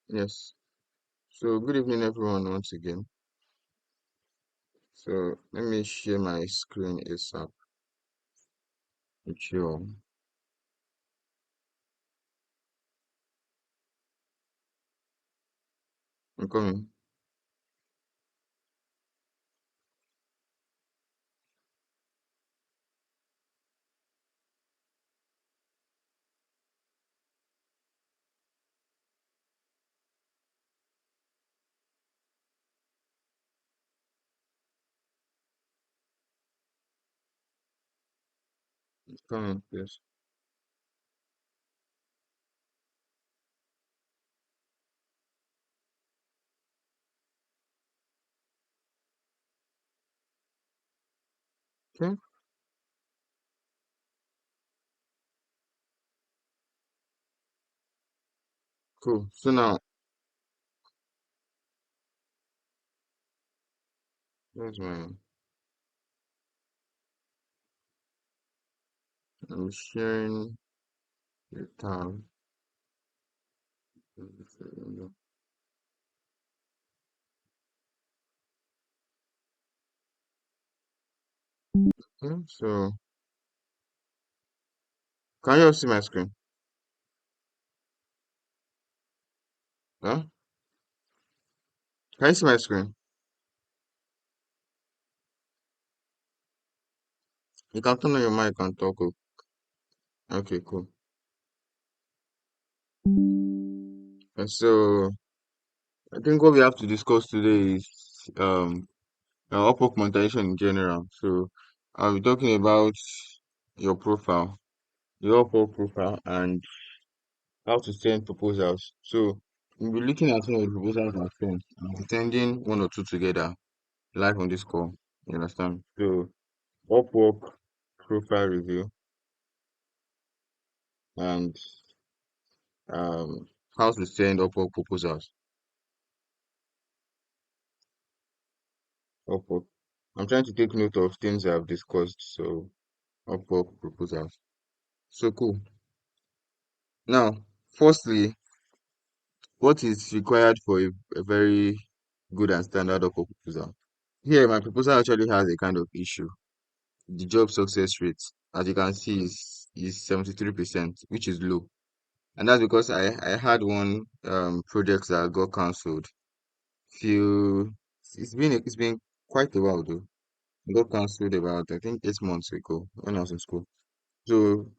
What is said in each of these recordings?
Yes. So good evening, everyone, once again. So let me share my screen ASAP with you all. I'm coming. I'm coming. Yes. Okay. Cool. So now, here's my. I'm sharing the tab. Okay. So can you all see my screen? Huh? Can you see my screen? You can turn on your mic and talk. Oh. Okay. Cool. And so I think what we have to discuss today is Upwork monetization in general. So I'll be talking about your profile, your Upwork profile, and how to send proposals. So we'll be looking at some of the proposals I've sent and sending one or two together live on this call. You understand? So Upwork profile review and um how to send Upwork proposals. Upwork. I'm trying to take note of things I've discussed. So Upwork proposals. So cool. Now, firstly, what is required for a very good and standard Upwork proposal? Here, my proposal actually has a kind of issue. The job success rate, as you can see, is 73%, which is low. And that's because I had one project that got cancelled. Few it's been quite a while though. It got cancelled about I think 8 months ago when I was in school. So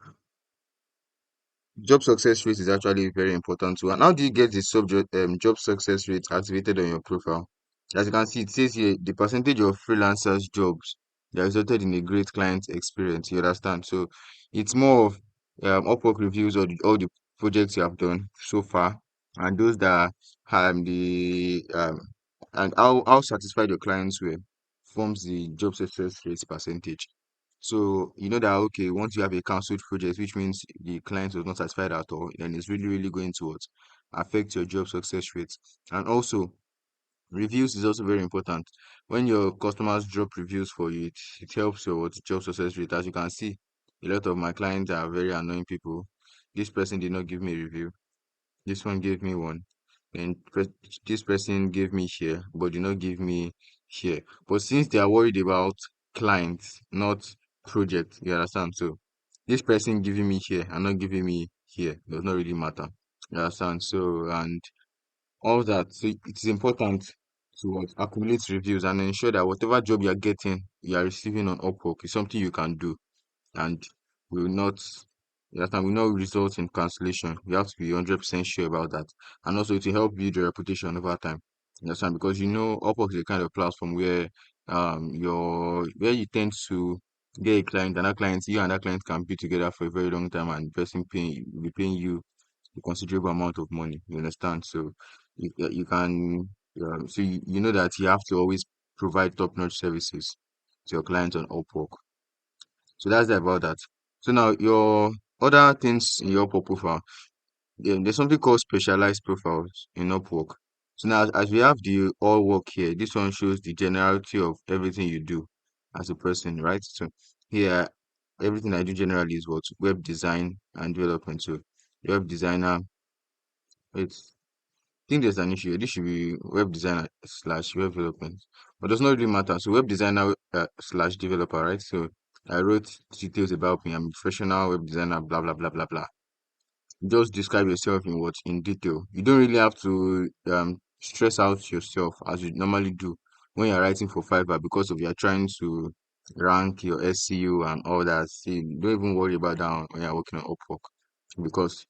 job success rate is actually very important too. And how do you get the subject job success rate activated on your profile? As you can see, it says here the percentage of freelancers jobs that resulted in a great client experience. You understand? So it's more of Upwork reviews or all the projects you have done so far, and those that the and how satisfied your clients were forms the job success rate percentage. So you know that okay, once you have a cancelled project, which means the client was not satisfied at all, then it's really, really going to what? Affect your job success rate. And also reviews is also very important. When your customers drop reviews for you, it helps your what, job success rate. As you can see, a lot of my clients are very annoying people. This person did not give me a review. This one gave me one. And this person gave me here, but did not give me here. But since they are worried about clients, not project, you understand? So this person giving me here and not giving me here does not really matter. You understand? So and all that. So it is important to what, accumulate reviews and ensure that whatever job you are getting, you are receiving on Upwork is something you can do and will not that will not result in cancellation. You have to be 100% sure about that. And also to help build your reputation over time. You understand? Because you know Upwork is a kind of platform where where you tend to get a client and that client, you and that client can be together for a very long time and the person paying will be paying you a considerable amount of money. You understand? So you can you know that you have to always provide top-notch services to your clients on Upwork. So that's about that. So now your other things in your Upwork profile, there's something called specialized profiles in Upwork. So now as we have the all work here, this one shows the generality of everything you do as a person, right? So here everything I do generally is what web design and development. So web designer, think there's an issue. This should be web designer slash web development, but it does not really matter. So web designer slash developer, right? So I wrote details about me. I'm a professional web designer. Blah blah blah blah blah. Just describe yourself in what in detail. You don't really have to stress out yourself as you normally do when you're writing for Fiverr because of you're trying to rank your SEO and all that. See, don't even worry about that when you're working on Upwork because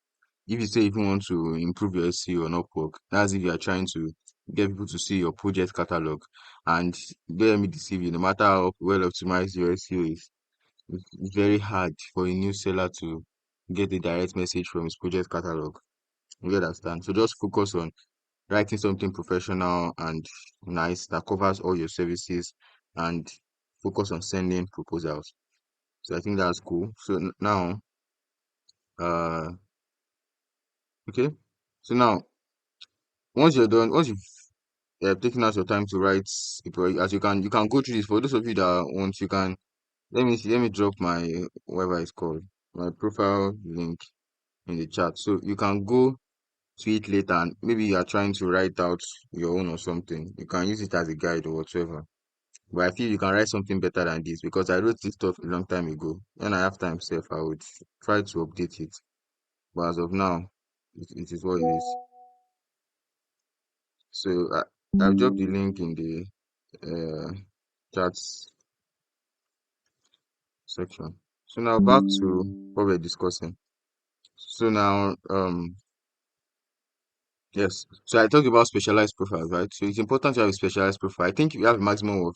if you say if you want to improve your SEO on Upwork, that's if you are trying to get people to see your project catalog. And don't let me deceive you, no matter how well optimized your SEO is, it's very hard for a new seller to get a direct message from his project catalog. You understand? So just focus on writing something professional and nice that covers all your services and focus on sending proposals. So I think that's cool. So now, uh, okay. So now, once you're done, once you've taken out your time to write, as you can go through this. For those of you that want, you can let me drop my whatever it's called, my profile link in the chat. So you can go to it later and maybe you are trying to write out your own or something. You can use it as a guide or whatever. But I feel you can write something better than this because I wrote this stuff a long time ago. When I have time self, I would try to update it. But as of now, it is what it is. So I've dropped the link in the chats section. So now back to what we're discussing. So now yes. So I talked about specialized profiles, right? So it's important to have a specialized profile. I think you have a maximum of,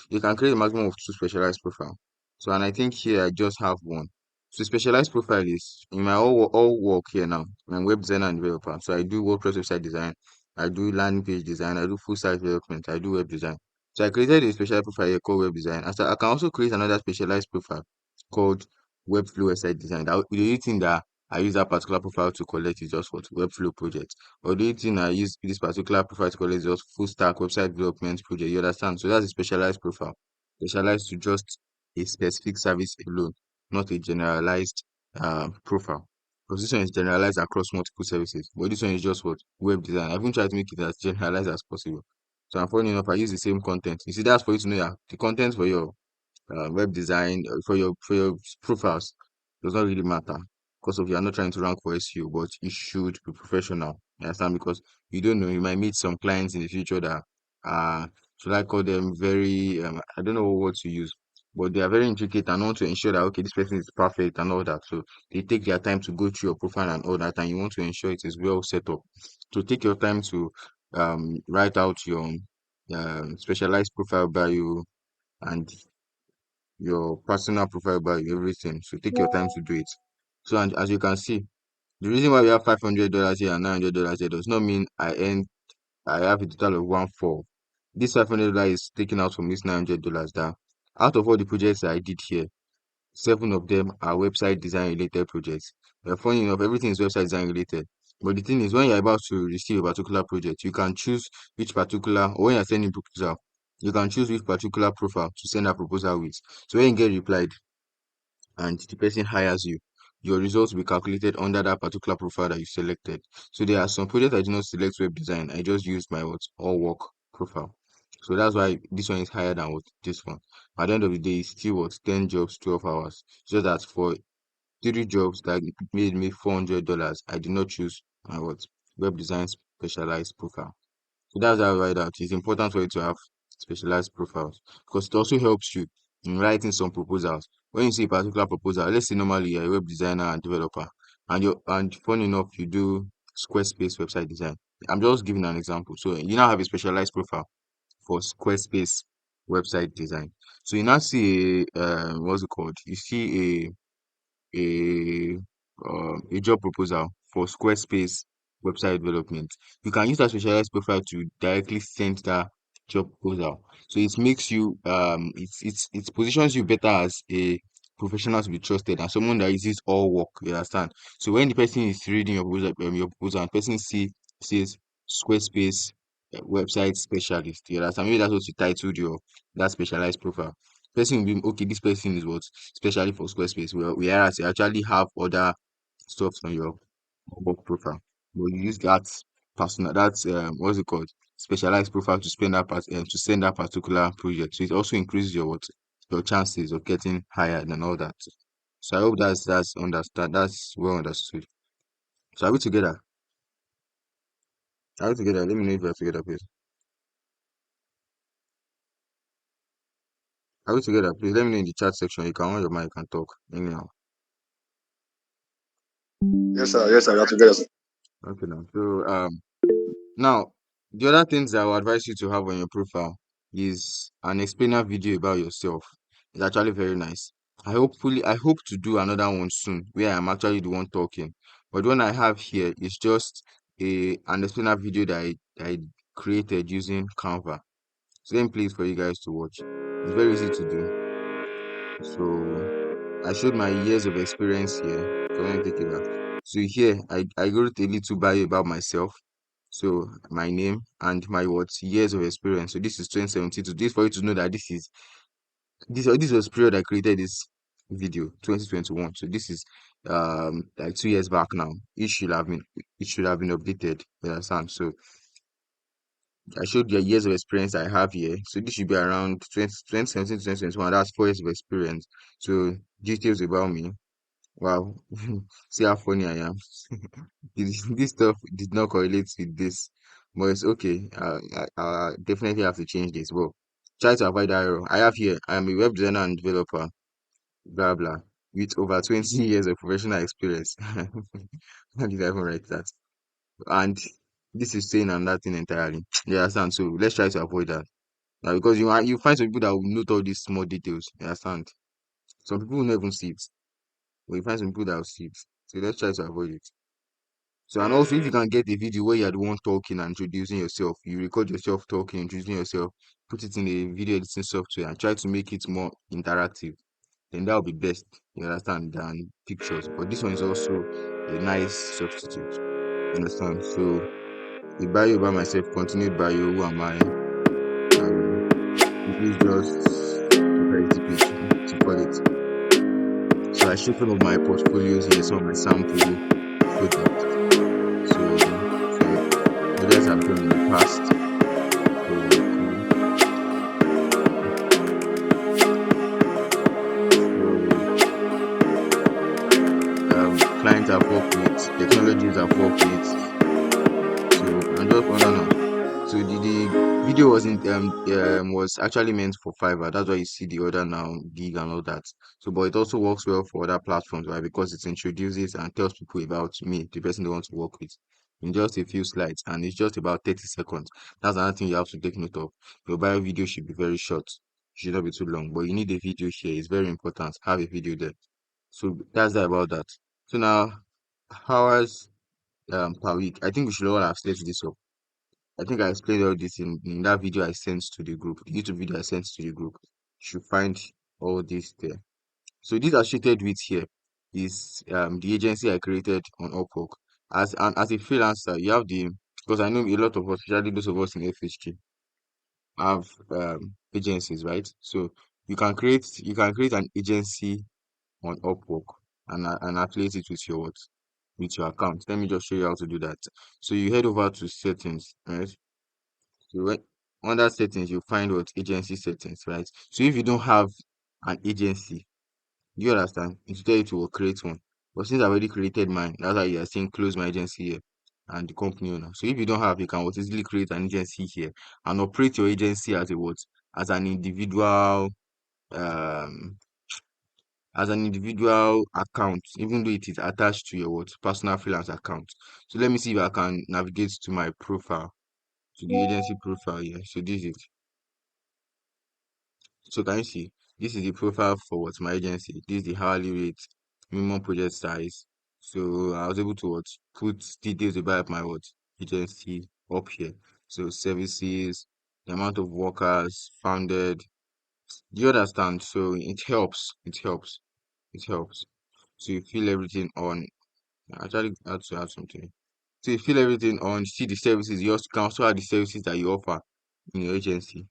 you can create a maximum of two specialized profile. So, and I think here I just have one. So specialized profile is in my all work here now. I'm web designer and developer. So I do WordPress website design. I do landing page design. I do full site development. I do web design. So I created a specialized profile here called web design. I can also create another specialized profile called Webflow website design. The only thing that I use that particular profile to collect is just what Webflow project. Or the only thing I use this particular profile to collect is just full stack website development project. You understand? So that's a specialized profile, specialized to just a specific service alone, not a generalized profile. Because this one is generalized across multiple services, but this one is just what web design. I even try to make it as generalized as possible. So, and funny enough, I use the same content. You see, that's for you to know that the content for your web design for your profiles does not really matter because of you are not trying to rank for SEO, but you should be professional. You understand? Because you don't know, you might meet some clients in the future that should I call them very I don't know what to use, but they are very intricate and want to ensure that okay, this person is perfect and all that. So they take their time to go through your profile and all that, and you want to ensure it is well set up. So take your time to write out your specialized profile bio and your personal profile by everything. So take your time to do it. So and as you can see, the reason why we have $500 here and $900 here does not mean I have a total of 1.4. This $500 is taken out from this $900 that out of all the projects I did here, seven of them are website design related projects. Funny enough, everything is website design related. But the thing is, when you're about to receive a particular project, you can choose which particular, or when you're sending proposal, you can choose which particular profile to send a proposal with. So when you get replied, and the person hires you, your results will be calculated under that particular profile that you selected. So there are some projects I did not select web design. I just used my what all work profile. So that's why this one is higher than what this one. At the end of the day, it's still what 10 jobs, 12 hours. So that for three jobs that made me $400, I did not choose my what web design specialized profile. So that's how I write out. It's important for you to have specialized profiles because it also helps you in writing some proposals. When you see a particular proposal, let's say normally you're a web designer and developer, and funny enough, you do Squarespace website design. I'm just giving an example. So you now have a specialized profile for Squarespace website design. So you now see what's it called? You see a a job proposal for Squarespace website development, you can use that specialized profile to directly send that job proposal. So it makes you it positions you better as a professional to be trusted and someone that uses all work. You understand? So when the person is reading your proposal, and person says Squarespace website specialist. You understand? Maybe that's what you titled your that specialized profile. Person will be okay. This person is what especially for Squarespace. Well, whereas you actually have other stuff on your work profile, but you use that. personal, that's what's it called, specialized profile to spend that to send that particular project. So it also increases your what, your chances of getting hired and all that. So I hope that's understand that's well understood. So are we together? Are we together? Let me know if we're together, please. Are we together? Please let me know in the chat section. You can on your mic and talk anyhow. Yes, sir. Yes, sir. We are together, sir. Okay now. So now the other things I would advise you to have on your profile is an explainer video about yourself. It's actually very nice. I hope to do another one soon where I'm actually the one talking. But the one I have here is just a an explainer video that I created using Canva. So then please for you guys to watch. It's very easy to do. So I showed my years of experience here. So let me take it back. So here I wrote a little bio about myself. So my name and my what years of experience. So this is 2017. So this for you to know that this was period I created this video 2021. So this is like 2 years back now. It should have been updated. You understand? So I showed the years of experience I have here. So this should be around 2017 to 2021. That's 4 years of experience. So details about me. Wow. See how funny I am. This stuff did not correlate with this, but it's okay. I definitely have to change this. Well, try to avoid that error. I have here, I am a web designer and developer, blah, blah, with over 20 years of professional experience. How did I even write that? And this is saying another thing entirely. You understand? So let's try to avoid that. Now, because you find some people that will note all these small details. You understand? Some people will not even see it, but you find some people that will see it. So let's try to avoid it. So, and also, if you can get a video where you're the one talking and introducing yourself, you record yourself talking, introducing yourself, put it in a video editing software and try to make it more interactive, then that would be best, you understand, than pictures. But this one is also a nice substitute, you understand? So, a bio about myself, continued bio, who am I, and this is just preparatory page, to call it. So, I show some of my portfolios here, some of my sample projects. So, so projects I've done in the past. So cool. So clients I've worked with, technologies I've worked with. So and just on and on. So the video was actually meant for Fiverr. That's why you see the other now gig and all that. So but it also works well for other platforms, right? Because it introduces and tells people about me, the person they want to work with, in just a few slides, and it's just about 30 seconds. That's another thing you have to take note of. Your bio video should be very short. It should not be too long, but you need a video here. It's very important. Have a video there. So that's that about that. So now hours per week. I think we should all have set this up. I think I explained all this in that video I sent to the group, the YouTube video I sent to the group. You should find all this there. So this associated with here is the agency I created on Upwork. As a freelancer, you have the because I know a lot of us, especially those of us in FHG, have agencies, right? So you can create an agency on Upwork and affiliate it with your what? With your account. Let me just show you how to do that. So you head over to settings, right? So under settings, you find what agency settings, right? So if you don't have an agency, do you understand? It will tell you to create one. But since I already created mine, that's why you are saying close my agency here and the company owner. So if you don't have, you can what easily create an agency here and operate your agency as a what? As an individual um account, even though it is attached to your what personal freelance account. So let me see if I can navigate to my profile, to the agency profile here. So this is so can you see this is the profile for what my agency. This is the hourly rate, minimum project size. So I was able to what put details about my what agency up here. So services, the amount of workers founded. Do you understand? So it helps. It helps. It helps. So you fill everything on. I actually had to add something. So you fill everything on, see the services. You also can also add the services that you offer in your agency.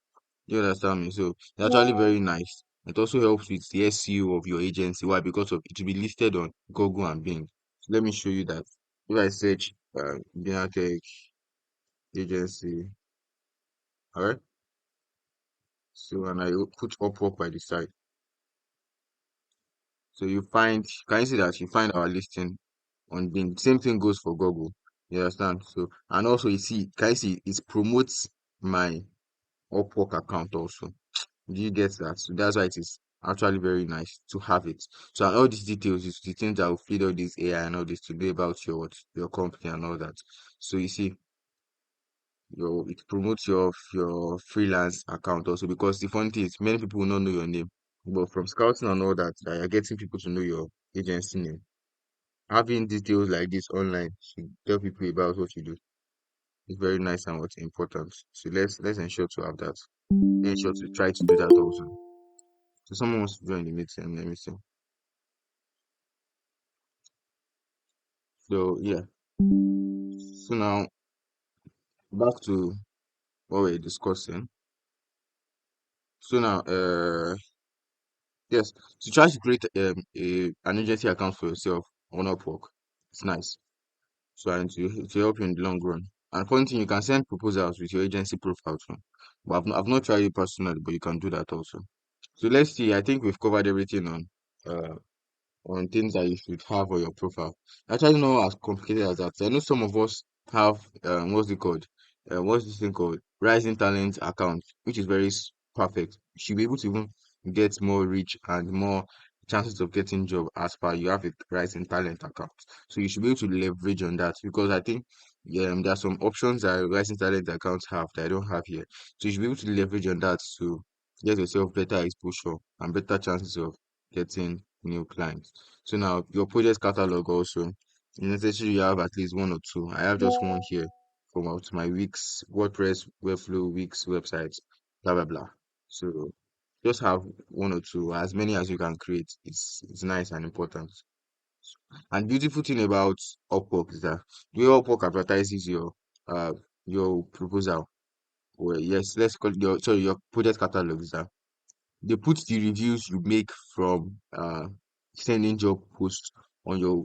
You understand me? So it's actually very nice. It also helps with the SEO of your agency. Why? Because of it will be listed on Google and Bing. So let me show you that. If I search Binatech, agency. All right. So and I put Upwork by the side. So you find, can you see that you find our listing on Bing? Same thing goes for Google. You understand? So and also you see, can you see it promotes my Upwork account also. Do you get that? So that's why it is actually very nice to have it. So and all these details is the things that will feed all this AI and all this today about your your company and all that. So you see, your it promotes your freelance account also because the funny thing is many people will not know your name. But from scouting and all that, you're getting people to know your agency name. Having details like this online to tell people about what you do is very nice and what's important. So let's ensure to have that. Ensure to try to do that also. So someone wants to join the meeting. Let me see. So yeah. So now back to what we're discussing. So now yes, to try to create an agency account for yourself on Upwork. It's nice. So and to help you in the long run. And one thing, you can send proposals with your agency profile too. But I've not tried it personally, but you can do that also. So let's see. I think we've covered everything uh on things that you should have on your profile. Actually, not as complicated as that. I know some of us have what's it called? What's this thing called? Rising talent account, which is very perfect. You should be able to even get more reach and more chances of getting job as per you have a rising talent account. So you should be able to leverage on that because I think there are some options that rising talent accounts have that I don't have here. So you should be able to leverage on that to get yourself better exposure and better chances of getting new clients. So now your project catalog also, it's necessary you have at least one or two. I have just one here from out my Wix, WordPress, Webflow, Wix websites, blah blah blah. So just have one or two, as many as you can create. It's nice and important. And beautiful thing about Upwork is that the way Upwork advertises uh your proposal, well yes, let's call it your sorry your project catalog is that they put the reviews you make from sending job posts on your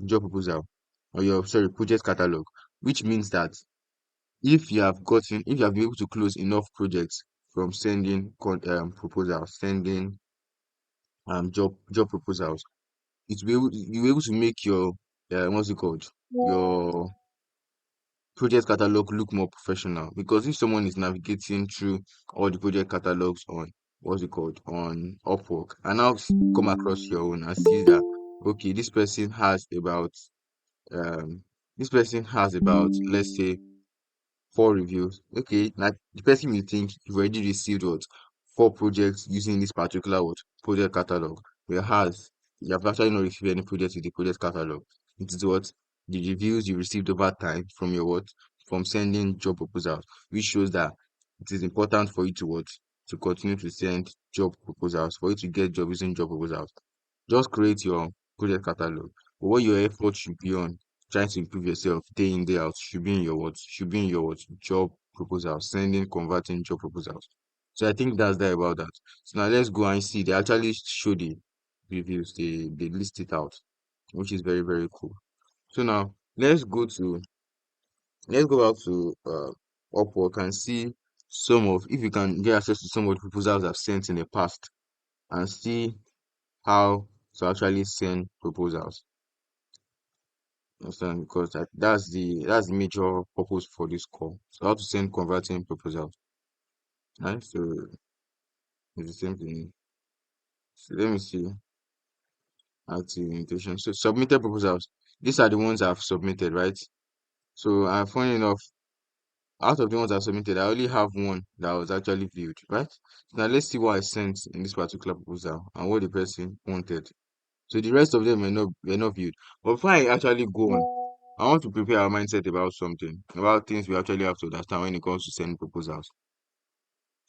job proposal or your sorry project catalog, which means that if you have been able to close enough projects from sending proposals, sending job proposals, you'll be able to make your what's it called, your project catalog look more professional because if someone is navigating through all the project catalogs on what's it called on Upwork and now come across your own and see that okay um this person has about let's say 4 reviews. Okay, now the person will think you've already received what 4 projects using this particular what project catalog. Whereas you have actually not received any projects with the project catalog. It is what the reviews you received over time from your what from sending job proposals, which shows that it is important for you to what to continue to send job proposals, for you to get job using job proposals. Just create your project catalog. But what your effort should be on trying to improve yourself day in, day out should be in your what? Should be in your what? Job proposals, sending, converting job proposals. So I think that's that about that. So now let's go and see. They actually show the reviews. They list it out, which is very, very cool. So now let's go back to Upwork and see some of if you can get access to some of the proposals I've sent in the past and see how to actually send proposals. Understand? Because that's the major purpose for this call. So how to send converting proposals. Right? So it's the same thing. So let me see. Active invitation. So submitted proposals. These are the ones I've submitted, right? So funny enough, out of the ones I submitted, I only have one that was actually viewed, right? So now let's see what I sent in this particular proposal and what the person wanted. So the rest of them were not viewed. But before I actually go on, I want to prepare our mindset about something, about things we actually have to understand when it comes to sending proposals.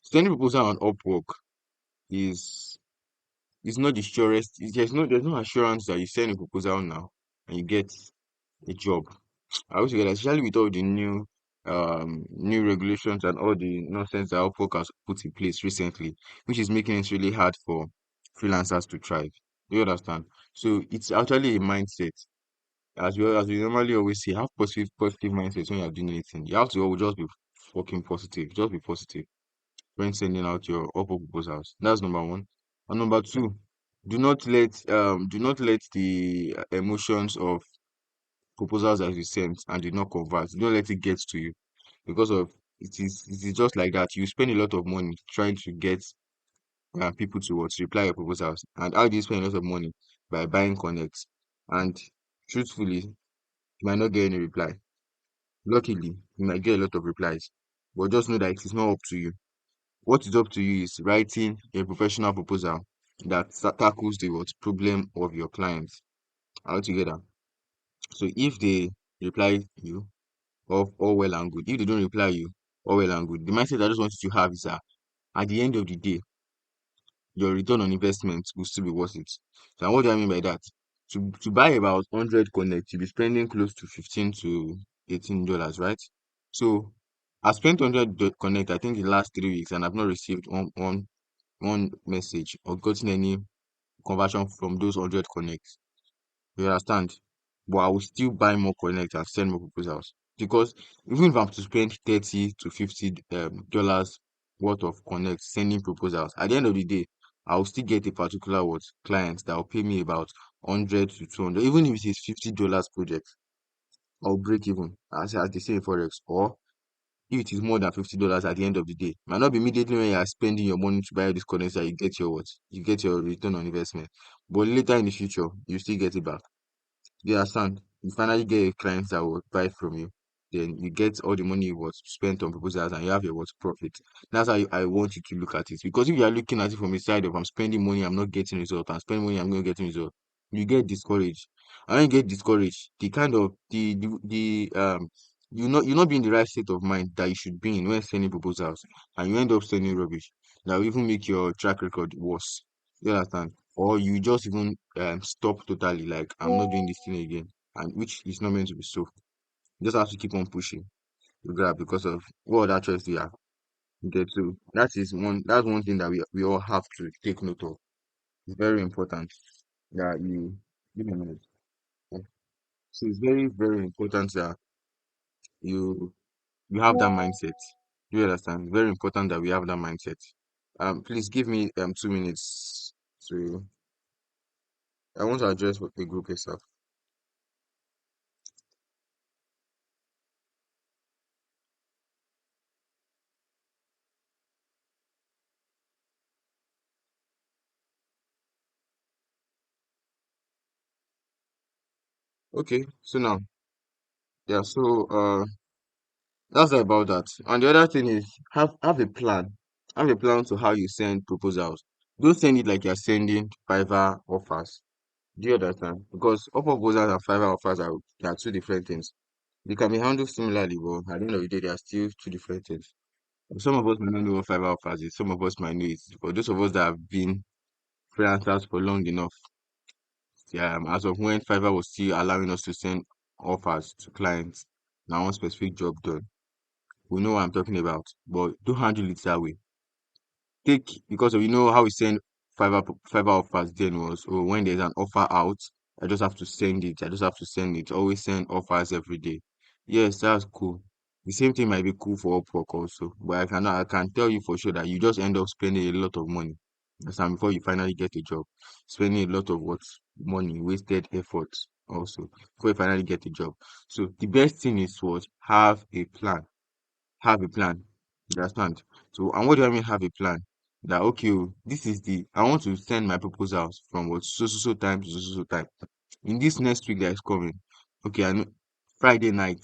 Sending proposal on Upwork is is not the surest. There's no assurance that you send a proposal now and you get a job. I wish you get, especially with all the new regulations and all the nonsense that Upwork has put in place recently, which is making it really hard for freelancers to thrive. Do you understand? So it's actually a mindset. as we normally always say, have positive mindset when you're doing anything. You have to always just be fucking positive. Just be positive when sending out your offer proposals. That's number one. And number two, do not let the emotions of proposals that you sent and did not convert. Don't let it get to you because of it is just like that. You spend a lot of money trying to get people to what reply your proposals. And how do you spend a lot of money? By buying connects. And truthfully, you might not get any reply. Luckily, you might get a lot of replies. But just know that it is not up to you. What is up to you is writing a professional proposal that tackles the what problem of your clients altogether. So if they reply you, all well and good. If they don't reply you, all well and good. The mindset I just want you to have is that at the end of the day, your return on investment will still be worth it. So and what do I mean by that? To buy about 100 connect, you'll be spending close to 15 to $18, right? So I spent 100 connect, I think the last 3 weeks, and I've not received one message or gotten any conversion from those 100 connects. You understand? But I will still buy more connect and send more proposals because even if I'm to spend 30 to 50 dollars worth of connect sending proposals, at the end of the day, I will still get a particular what client that will pay me about 100 to 200. Even if it is $50 project, I'll break even as they say in forex. Or if it is more than $50 at the end of the day, might not be immediately when you are spending your money to buy this connect that you get your what, you get your return on investment. But later in the future, you still get it back. You understand? You finally get a client that will buy from you. Then you get all the money you was spent on proposals and you have your what profit. That's how I want you to look at it. Because if you are looking at it from a side of I'm spending money, I'm not getting result, I'm spending money, I'm not getting result, you get discouraged. And when you get discouraged, the kind of the you're not being the right state of mind that you should be in when sending proposals, and you end up sending rubbish that will even make your track record worse. You understand? Or you just even stop totally, like I'm not doing this thing again, and which is not meant to be so. You just have to keep on pushing to grab because of what other choice do you have. Okay, so that's one thing that we all have to take note of. It's very important that you give me a minute. Yeah. So it's very, very important that you you have that mindset. Do you understand? It's very important that we have that mindset. Please give me 2 minutes to I want to address what the group itself. Okay, so now, yeah, so that's about that. And the other thing is have a plan. Have a plan to how you send proposals. Don't send it like you're sending Fiverr offers. Do you understand? Because offer proposals and Fiverr offers are two different things. They can be handled similarly, but at the end of the day, they are still two different things. Some of us might not know what Fiverr offers is. Some of us might know it. For those of us that have been freelancers for long enough, yeah, as of when Fiverr was still allowing us to send offers to clients, now one specific job done. We know what I'm talking about, but don't handle it that way. Take because of how we send Fiverr offers then was when there's an offer out, I just have to send it. I just have to send it. Always send offers every day. Yes, that's cool. The same thing might be cool for Upwork also, but I can tell you for sure that you just end up spending a lot of money. And before you finally get a job, spending a lot of what money, wasted effort also before you finally get a job. So the best thing is what have a plan, have a plan. You understand? So, and what do I mean have a plan? That okay, this is I want to send my proposals from what so time to so time. In this next week that is coming, okay, I know Friday night,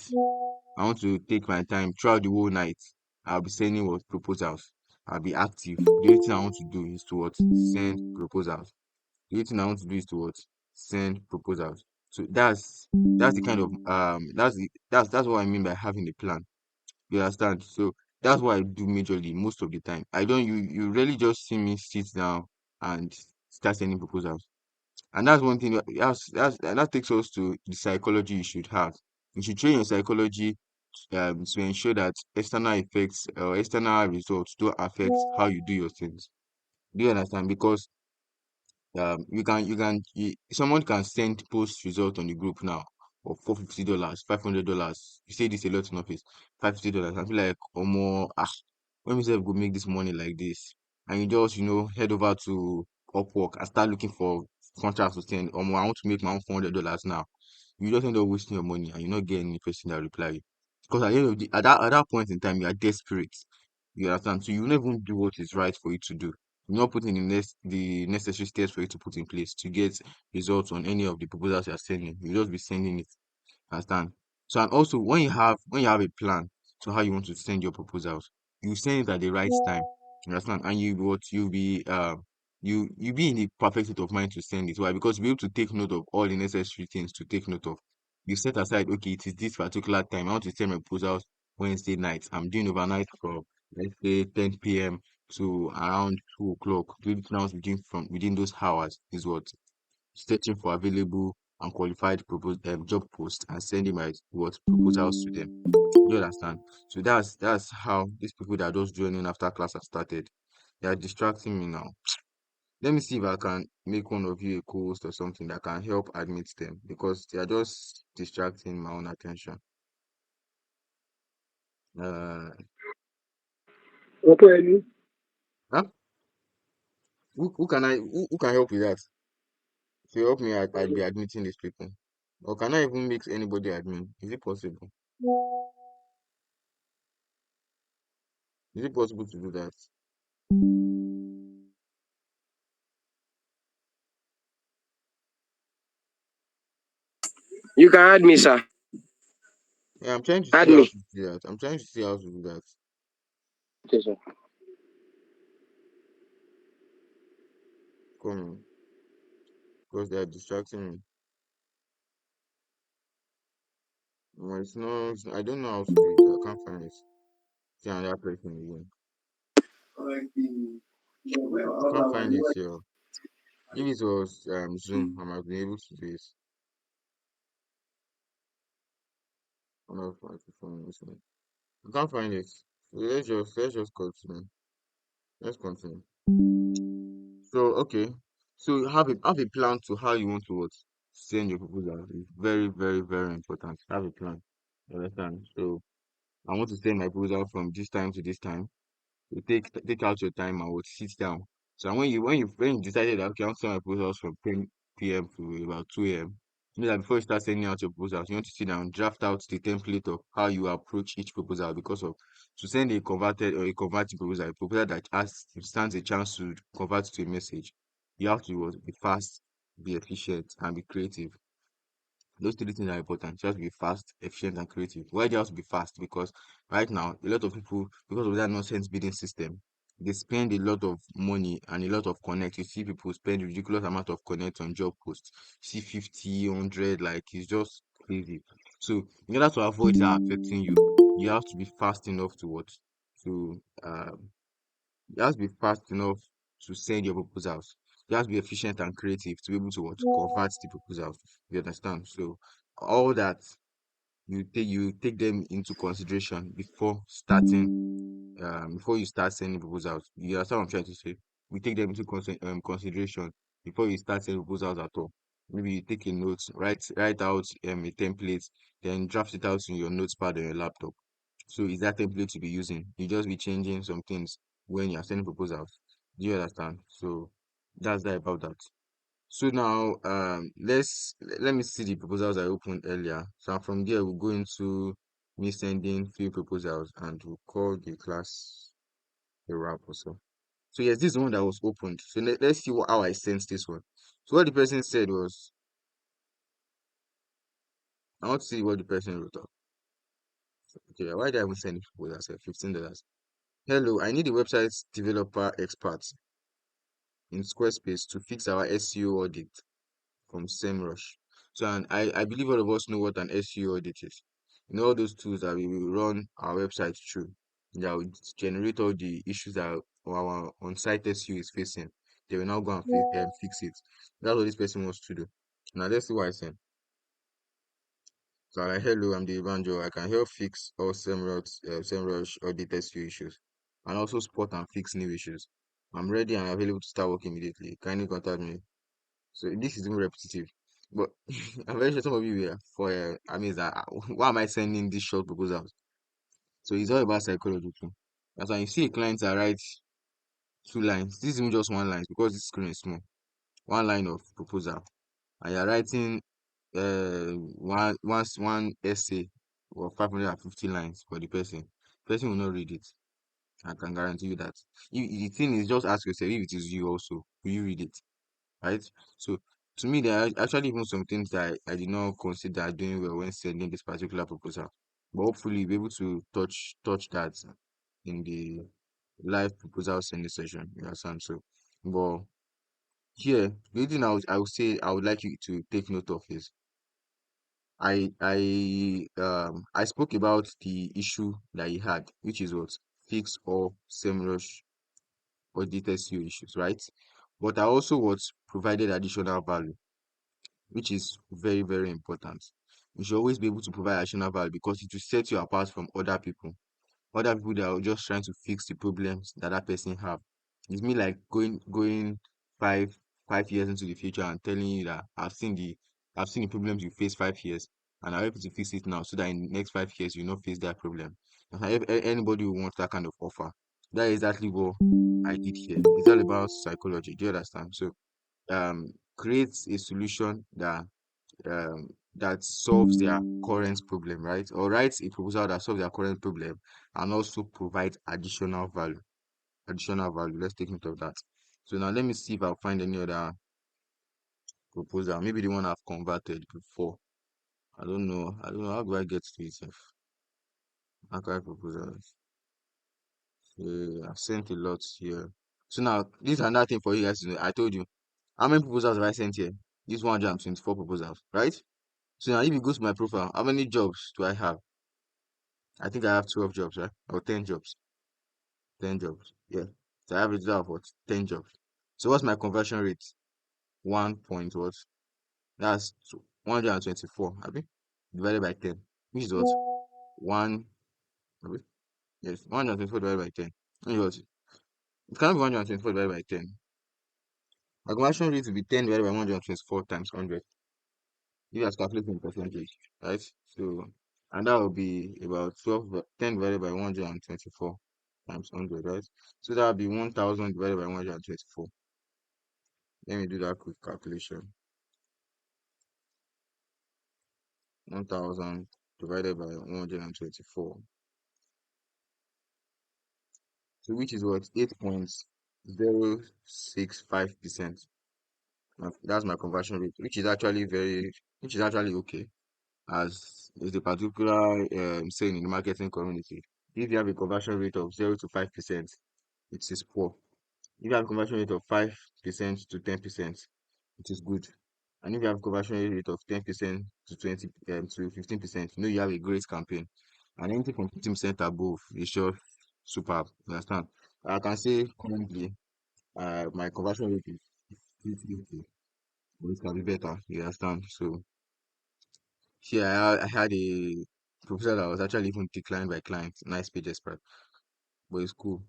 I want to take my time throughout the whole night. I'll be sending what proposals. I'll be active. The only thing I want to do is to what send proposals. The only thing I want to do is to what send proposals. So that's the kind of that's what I mean by having a plan. You understand? So that's what I do majorly most of the time. I don't you rarely just see me sit down and start sending proposals. And that's one thing that takes us to the psychology you should have. You should train your psychology to ensure that external effects or external results don't affect how you do your things. Do you understand? Because someone can send post result on the group now, or $450, $500. You say this a lot in office, $550. I feel like more when we say go make this money like this, and you just head over to Upwork and start looking for contracts to send. I want to make my own $400 now. You just end up wasting your money and you're not getting any person that reply you. Because at the end of at that point in time, you are desperate. You understand? So you will not even do what is right for you to do. You're not putting the necessary steps for you to put in place to get results on any of the proposals you're sending. You just be sending it. Understand? So and also when you have a plan to how you want to send your proposals, you send it at the right time. You understand? And you be in the perfect state of mind to send it. Why? Because you'll be able to take note of all the necessary things to take note of. You set aside, okay, it is this particular time. I want to send my proposals Wednesday night. I'm doing overnight from let's say 10 p.m. to around 2 o'clock. Maybe now within those hours is what searching for available and qualified job posts and sending my what proposals to them. Do you understand? So that's how these people that are just joining after class have started. They are distracting me now. Let me see if I can make one of you a co-host or something that can help admit them because they are just distracting my own attention. Uh, Okay. huh? Who can help with that? To help me, I'd be admitting these people. Or can I even make anybody admin? Is it possible? Is it possible to do that? You can add me, sir. Yeah, I'm trying to Add see how me. to do that. I'm trying to see how to do that. Okay, sir. Come on, because they are distracting me. No, I don't know how to do it. I can't find it. See another person again. I can't find it here. If it was Zoom, I might be able to do it. I'm not trying to find this one. I can't find it. So let's just continue. Let's continue. So okay. So you have a plan to how you want to what, send your proposal. It's very, very, very important. Have a plan. You understand? So I want to send my proposal from this time to this time. You take out your time and would sit down. So when you decided that okay, I want to send my proposals from 10 p.m. to about 2 a.m. You know that before you start sending out your proposals, you want to sit down, draft out the template of how you approach each proposal because of to send a converted or a converted proposal, a proposal that stands a chance to convert to a message. You have to be fast, be efficient, and be creative. Those three things are important. You have to be fast, efficient, and creative. Why do you have to be fast? Because right now, a lot of people, because of that nonsense bidding system, they spend a lot of money and a lot of connect. You see people spend ridiculous amount of connect on job posts. See 50, 100, like it's just crazy. So in order to avoid that affecting you, you have to be fast enough to what? To you have to be fast enough to send your proposals. You have to be efficient and creative to be able to what, convert the proposals. You understand? So all that you take them into consideration before you start sending proposals. You understand what I'm trying to say? We take them into consideration before you start sending proposals at all. Maybe you take a note, write out a template, then draft it out in your notepad on your laptop. So is that template to be using? You just be changing some things when you're sending proposals. Do you understand? So that's that about that. So now let me see the proposals I opened earlier. So from there we'll go into me sending few proposals and we'll call the class a wrap or so. So yes, this is the one that was opened. So let's see how I sent this one. So what the person said was, I want to see what the person wrote up. Okay, why did I even send this proposal? I said $15. Hello, I need a website developer expert in Squarespace to fix our SEO audit from SEMrush. So, and I believe all of us know what an SEO audit is. You know, all those tools that we will run our website through that will generate all the issues that our on-site SEO is facing. They will now go and fix it. That's what this person wants to do. Now, let's see what I sent. So, like, hello, I'm the Evangelist. I can help fix all SEMrush audit SEO issues and also spot and fix new issues. I'm ready and available to start work immediately. Kindly contact me. So, this is even repetitive. But I'm very sure some of you were for I mean, that why am I sending these short proposals? So it's all about psychology too. That's why you see a client that writes 2 lines. This isn't just 1 line because this screen is small. 1 line of proposal, and you're writing one essay or 550 lines for the person. Person will not read it. I can guarantee you that. The thing is, just ask yourself if it is you also, will you read it? Right? So to me, there are actually even some things that I did not consider doing well when sending this particular proposal. But hopefully, you'll be able to touch that in the live proposal sending session. You understand? So, but here, the only thing I would say I would like you to take note of is I spoke about the issue that he had, which is what fix or SEMrush or data SEO issues, right? But I also what provided additional value, which is very, very important. You should always be able to provide additional value because it will set you apart from other people that are just trying to fix the problems that that person have. It's me like going five 5 years into the future and telling you that I've seen the problems you face 5 years and I'm able to fix it now so that in the next 5 years you not face that problem. And anybody who wants that kind of offer, that is exactly what I did here. It's all about psychology. Do you understand? So create a solution that solves their current problem, right? Or write a proposal that solves their current problem and also provide additional value. Additional value. Let's take note of that. So now let me see if I'll find any other proposal. Maybe the one I've converted before. I don't know. I don't know. How do I get to it? Archive proposals. I've sent a lot here. So now this is another thing for you guys to know. I told you how many proposals have I sent here? This 124 proposals, right? So now if you go to my profile, how many jobs do I have? I think I have 12 jobs, right? Or 10 jobs. 10 jobs. Yeah. So I have a total of what? 10 jobs. So what's my conversion rate? 1 point what? That's 124, abi? Divided by 10. Which is what? 1, abi? Yes, 124 divided by 10. Which is what? It cannot be 124 divided by 10. My conversion rate will be 10 divided by 124 times 100. If you are calculating percentage, right? So, and that will be about 10 divided by 124 times 100, right? So that will be 1000 divided by 124. Let me do that quick calculation. 1000 divided by 124. So which is what? 8.065%. That's my conversion rate, which is actually okay. As is the particular saying in the marketing community. If you have a conversion rate of 0 to 5%, it is poor. If you have a conversion rate of 5% to 10%, it is good. And if you have a conversion rate of 10% to 20 to 15%, you know you have a great campaign. And anything from 15% above is sure superb. You understand? I can say currently my conversion rate is 50, but it can be better. You understand? So here I had a proposal that was actually even declined by clients. Nice page expert, but it's cool.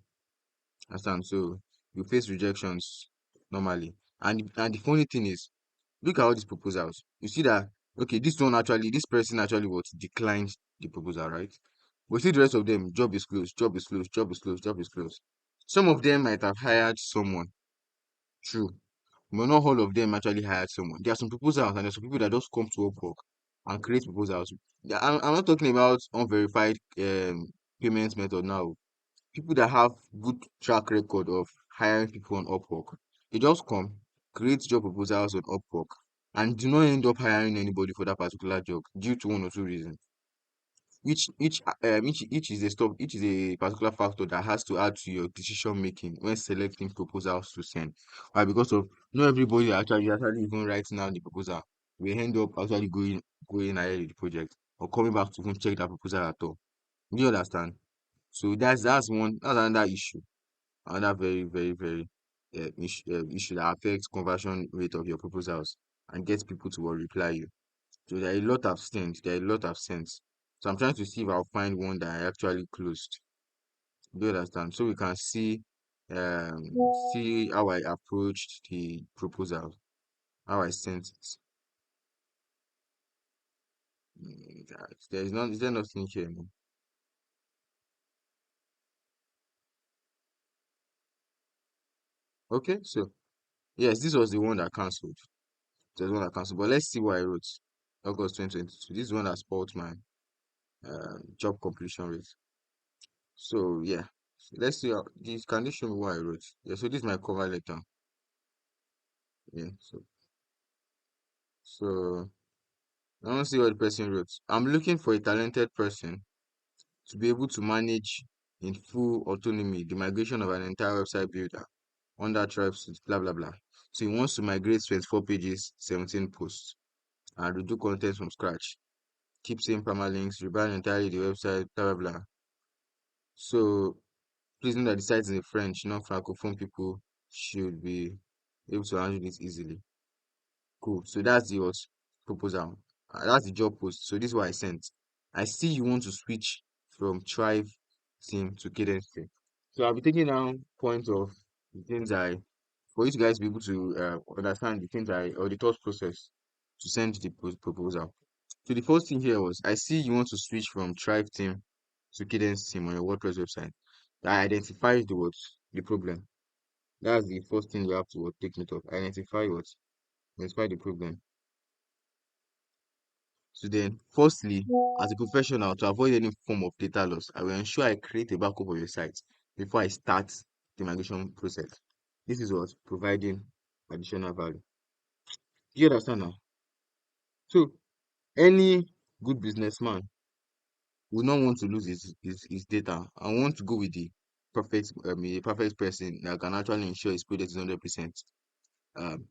Understand? So you face rejections normally, and the funny thing is, look at all these proposals. You see that okay, this person actually what declined the proposal, right? But see the rest of them, job is closed, job is closed, job is closed, job is closed. Some of them might have hired someone, true, but not all of them actually hired someone. There are some proposals and there's some people that just come to Upwork and create proposals. I'm not talking about unverified payment method now. People that have good track record of hiring people on Upwork, they just come, create job proposals on Upwork, and do not end up hiring anybody for that particular job due to one or two reasons. Each is a particular factor that has to add to your decision making when selecting proposals to send. Why? Because of not everybody actually even writing out the proposal. We end up actually going ahead with the project or coming back to even check that proposal at all. Do you understand? So that's another issue. Another very, very, very issue that affects conversion rate of your proposals and gets people to reply you. So there are a lot of things. There are a lot of sense. So I'm trying to see if I'll find one that I actually closed. Do you understand? So we can see how I approached the proposal, how I sent it. There is not. Is there nothing here? No? Okay, so yes, this was the one that cancelled. There's one that cancelled. But let's see what I wrote. August 2022. This is one that spoiled my job completion rate. So yeah, so let's see. This can you show me what I wrote? Yeah. So this is my cover letter. Yeah. So I want to see what the person wrote. I'm looking for a talented person to be able to manage in full autonomy the migration of an entire website builder under tribes, blah blah blah. So he wants to migrate 24 pages, 17 posts, and redo content from scratch. Keep same permalinks, rebrand entirely the website, blah blah blah. So please know that the site is in French, non-francophone people should be able to handle this easily. Cool. So that's the what proposal. That's the job post. So this is what I sent. I see you want to switch from Thrive team to Cadence team. So I'll be taking down points of the things for you guys to be able to understand the things or the thought process to send the proposal. So the first thing here was, I see you want to switch from Thrive team to Cadence team on your WordPress website. That identifies the problem. That's the first thing you have to take note of. Identify the problem. So then, firstly, as a professional, to avoid any form of data loss, I will ensure I create a backup of your site before I start the migration process. This is what providing additional value. Do you understand now? So any good businessman will not want to lose his data and want to go with a perfect person that can actually ensure his product is um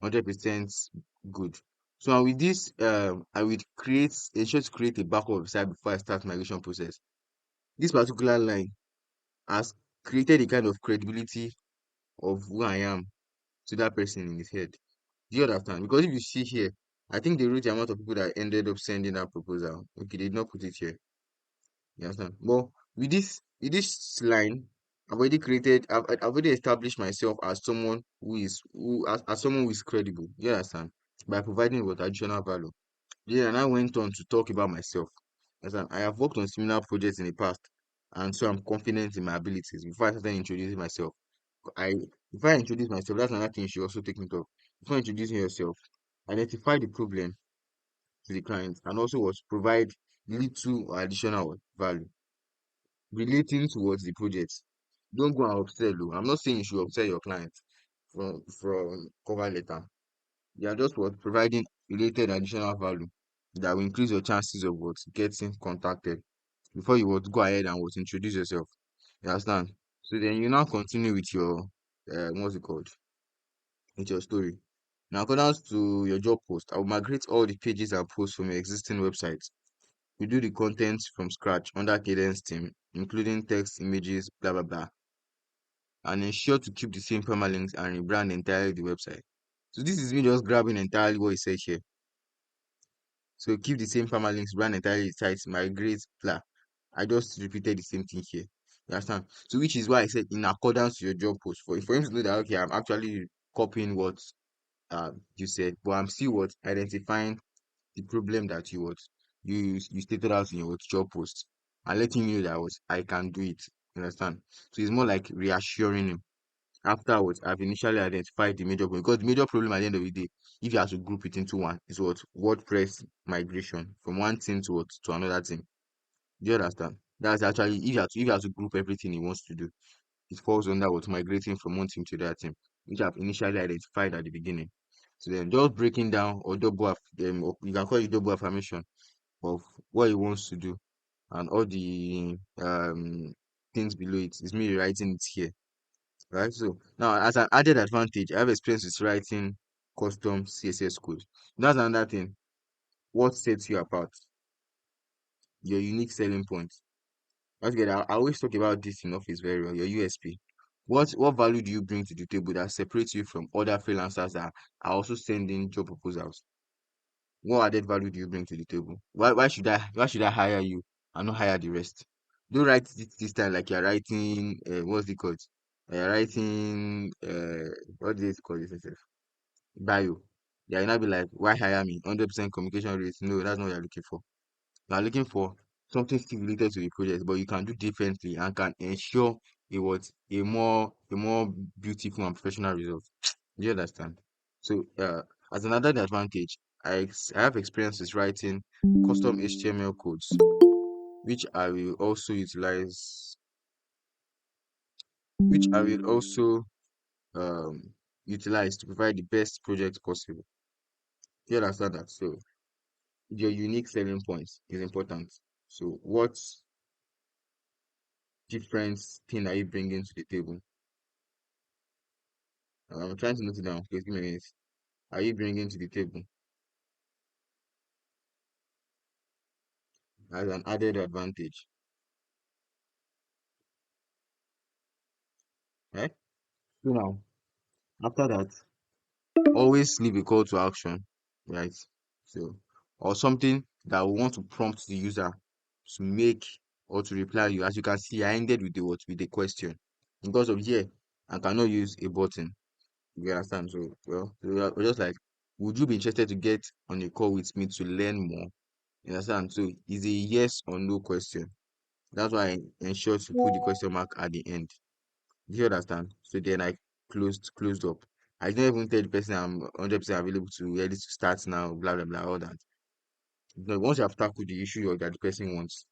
100% good. So and with this, I will ensure to create a backup website before I start migration process. This particular line has created a kind of credibility of who I am to that person in his head. Do you understand? Because if you see here, I think they wrote the amount of people that ended up sending that proposal. Okay, they did not put it here. You understand? But with this line, I've already established myself as someone as someone who is credible. You understand? By providing what additional value. Yeah, and I went on to talk about myself. As I have worked on similar projects in the past, and so I'm confident in my abilities. Before I started introducing myself, I before I introduce myself, that's another thing you should also take note of. Before introducing yourself, identify the problem to the client, and also what provide little or additional value relating towards the project. Don't go and upsell. Oh. I'm not saying you should upsell your client from cover letter. They are just what providing related additional value that will increase your chances of what getting contacted before you would go ahead and what introduce yourself. You understand? So then you now continue with your what's it called? With your story. Now, according to your job post, I will migrate all the pages and posts from your existing website. We do the content from scratch under Cadence team, including text, images, blah blah blah, and ensure to keep the same permalinks and rebrand entirely the website. So this is me just grabbing entirely what he said here. So keep the same permalinks, brand entirely the site, migrate, blah. I just repeated the same thing here. You understand? So which is why I said in accordance to your job post for him to know that okay, I'm actually copying what you said, but I'm still what identifying the problem that you stated out in your job post and letting you know that I can do it. You understand? So it's more like reassuring him afterwards. I've initially identified the major problem because the major problem at the end of the day, if you have to group it into one, is what WordPress migration from one team to another team. Do you understand? That's actually if you have to group everything he wants to do, it falls under what migrating from one team to the other team, which I've initially identified at the beginning. So then just breaking down or or you can call it double affirmation of what he wants to do and all the things below it is me writing it here. Right. So now as an added advantage, I have experience with writing custom CSS code. That's another thing. What sets you apart? Your unique selling point. Once again, I always talk about this in office very well. Your USP. What value do you bring to the table that separates you from other freelancers that are also sending job proposals? What added value do you bring to the table? Why should I hire you and not hire the rest? Don't write it this time like you're writing what's it called? You're writing what do they call this itself? Bio. Yeah, you not be like, why hire me? 100% communication rate. No, that's not what you're looking for. You are looking for something still related to the project, but you can do differently and can ensure a more beautiful and professional result. Do you understand? So as another advantage, I have experiences writing custom HTML codes, which I will also utilize, which I will also um utilize to provide the best project possible. Do you understand that? So your unique selling points is important. So what different thing are you bringing to the table? I'm trying to note it down. Please give me a minute. Are you bringing to the table as an added advantage? Right? So now, after that, always leave a call to action, right? So, or something that will want to prompt the user to make or to reply you. As you can see, I ended with the what? With the question. Because of here, I cannot use a button. You understand? So, well, we're just like, would you be interested to get on a call with me to learn more? You understand? So, it's a yes or no question. That's why I ensure to put the question mark at the end. Do you understand? So then I closed up. I didn't even tell the person I'm 100% available to ready to start now, blah blah blah, all that. But once you have tackled the issue that the person wants,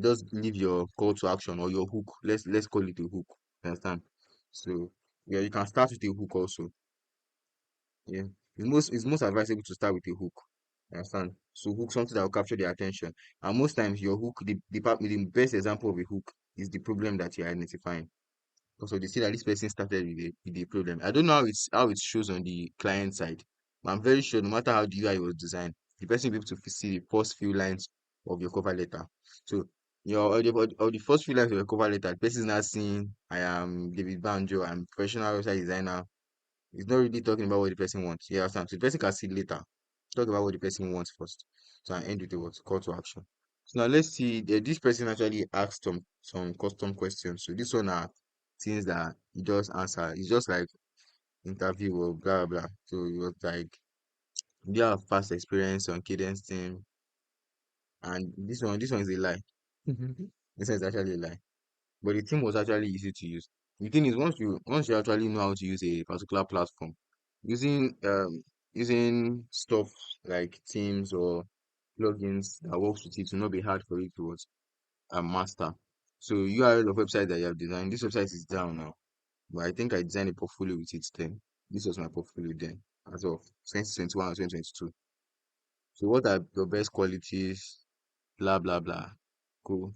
just leave your call to action or your hook. Let's call it a hook. You understand? So yeah, you can start with a hook also. Yeah. It's most advisable to start with a hook. You understand? So hook something that will capture their attention. And most times your hook, the best example of a hook is the problem that you're identifying. Also, they see that this person started with a problem. I don't know how it shows on the client side, but I'm very sure no matter how the UI was designed, the person will be able to see the first few lines of your cover letter. So or the first few lines of your cover letter, the person is not saying I am David Banjo, I'm professional website designer. It's not really talking about what the person wants. Yeah, so the person can see later. Talk about what the person wants first. So I end with the what call to action. So now let's see. This person actually asked some custom questions. So this one are things that he just answer. It's just like interview or blah blah. So it was like, do you have past experience on cadence team? And this one is a lie. This one is actually a lie. But the team was actually easy to use. The thing is, once you actually know how to use a particular platform, using using stuff like Teams or plugins that works with it will not be hard for you to master. So URL of website that you have designed, this website is down now, but I think I designed a portfolio with it then. This was my portfolio then, as of 2021 and 2022. So what are your best qualities? Blah blah blah. Cool.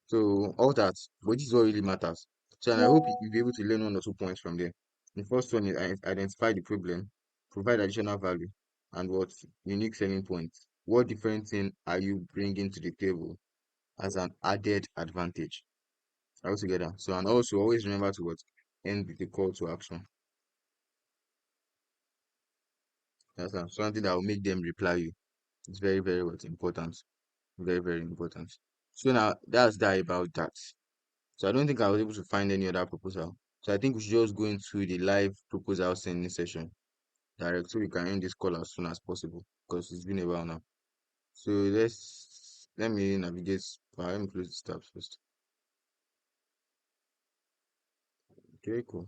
So all that, but this is what really matters. So and I hope you'll be able to learn 1 or 2 points from there. The first one is identify the problem, provide additional value, and what unique selling points. What different thing are you bringing to the table as an added advantage? All together. So and also always remember to what end with a call to action. That's something that will make them reply you. It's very, very what important. Very, very important. So now that's that about that. So I don't think I was able to find any other proposal. So I think we should just go into the live proposal sending session direct so we can end this call as soon as possible because it's been a while now. So let me navigate. Let me close the tabs first. Okay, cool.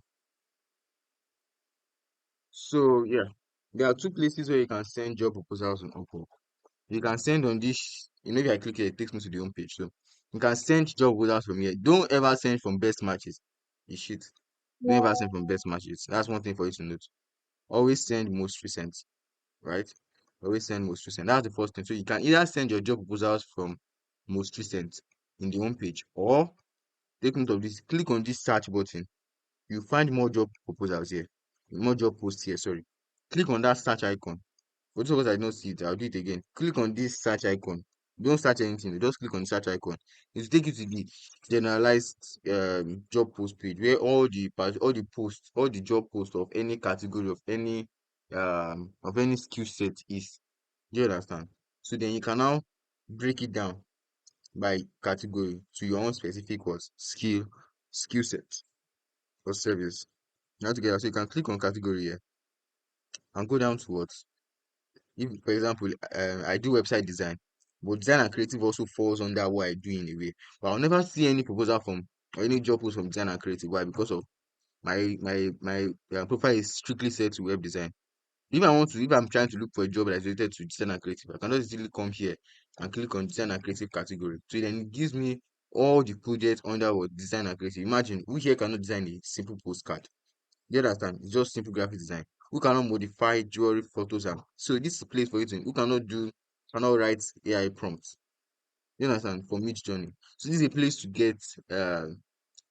So yeah, there are two places where you can send job proposals on Upwork. You can send on this, if I click here, it takes me to the home page. So you can send job holders from here. Don't ever send from best matches. It's shit. Don't ever send from best matches. That's one thing for you to note. Always send most recent, right? Always send most recent. That's the first thing. So you can either send your job proposals from most recent in the home page, or take note of this. Click on this search button. You find more job proposals here, more job posts here. Sorry. Click on that search icon. For those of us that don't see it, I'll do it again. Click on this search icon. Don't search anything. Just click on the search icon. It will take you to the generalized job post page where all the posts, all the job posts of any category of any skill set is. Do you understand? So then you can now break it down by category to your own specific what skill set or service. Now together, so you can click on category here and go down to what if, for example, I do website design. But design and creative also falls under what I do in a way. But I'll never see any proposal from or any job post from design and creative. Why? Because of my profile is strictly set to web design. If I'm trying to look for a job that's related to design and creative, I can just easily come here and click on design and creative category. So then it gives me all the projects under what design and creative. Imagine who here cannot design a simple postcard. You understand? It's just simple graphic design. Who cannot modify jewelry photos and so this is a place for you to who cannot write AI prompts. You understand? For mid journey. So this is a place to get uh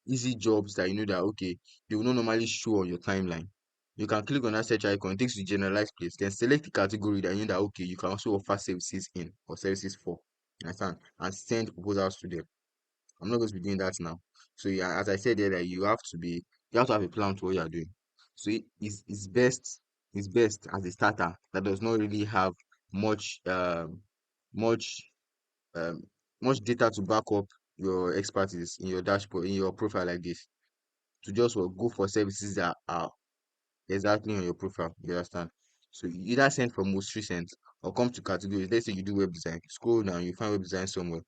easy jobs that you know that okay, they will not normally show on your timeline. You can click on that search icon, it takes you to generalized place, then select the category that you know that okay, you can also offer services in or services for. You understand? And send proposals to them. I'm not going to be doing that now. So yeah, as I said earlier, you have to have a plan to what you are doing. So it's best as a starter that does not really have much much um much data to back up your expertise in your dashboard in your profile like this to just go for services that are exactly on your profile. You understand? So you either send for most recent or come to categories. Let's say you do web design. Scroll down, you find web design somewhere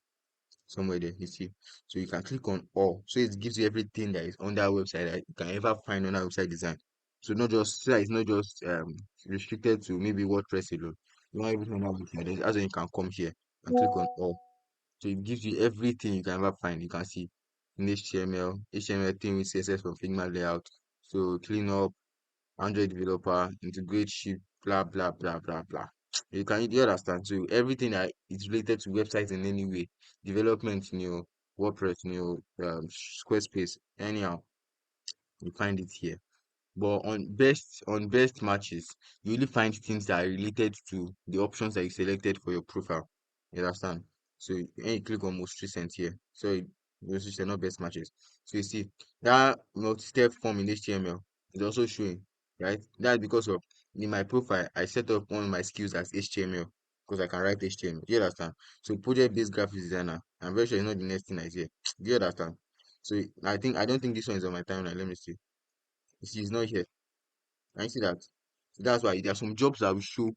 there. You see. So you can click on all. So it gives you everything that is on that website that you can ever find on that website design. So that it's not just restricted to maybe WordPress alone. You want everything on that website. That's when you can come here and click on all. So it gives you everything you can ever find. You can see in HTML theme with CSS from Figma layout. So clean up, Android developer, integrate ship, blah blah blah blah blah. You understand? So everything that is related to websites in any way, development, WordPress, Squarespace, anyhow, you find it here. But on best matches, you only find things that are related to the options that you selected for your profile. You understand? So when you click on most recent here, so most recent not best matches. So you see that multi-step form in HTML is also showing, right? That's because of in my profile, I set up one of my skills as HTML because I can write HTML. Do you understand? So project-based graphics designer. I'm very sure it's not the next thing I say. Do you understand? So I don't think this one is on my timeline. Let me see. You see, it's not here. Can you see that? So that's why there are some jobs that will show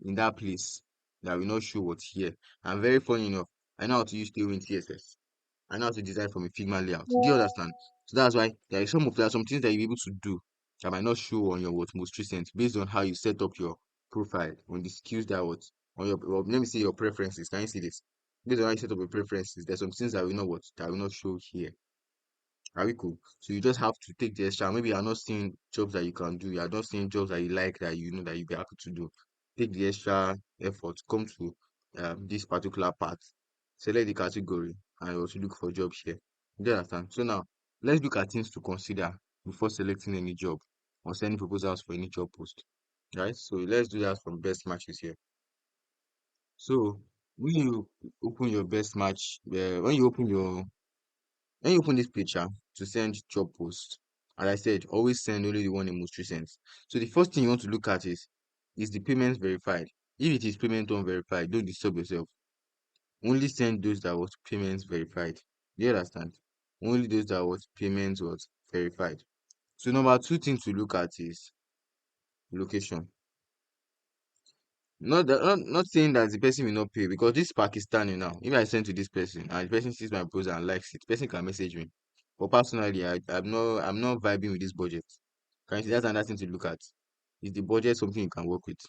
in that place that will not show what's here. And very funny enough, I know how to use Tailwind CSS. I know how to design from a Figma layout. Do you understand? So that's why there are some things that you're able to do that might not show on your what most recent based on how you set up your profile on the skills that what on your well, let me see your preferences. Can you see this? Based on how you set up your preferences, there's some things that will not what that will not show here. Are we cool? So you just have to take the extra. Maybe you're not seeing jobs that you can do. You're not seeing jobs that you like that you know that you'll be happy to do. Take the extra effort. Come to this particular part. Select the category and also look for jobs here. Do you understand? So now let's look at things to consider before selecting any job or sending proposals for any job post. Right? So let's do that from best matches here. So when you open your best match, when you open this picture to send job post, as I said, always send only the one in most recent. So the first thing you want to look at is the payment verified. If it is payment unverified, don't disturb yourself. Only send those that was payments verified. Do you understand? Only those that was payments was verified. So number two thing to look at is location. Not saying that the person will not pay because this Pakistani now, if I send to this person and the person sees my post and likes it, the person can message me. But personally, I'm not vibing with this budget. Can you see that's another thing to look at? Is the budget something you can work with?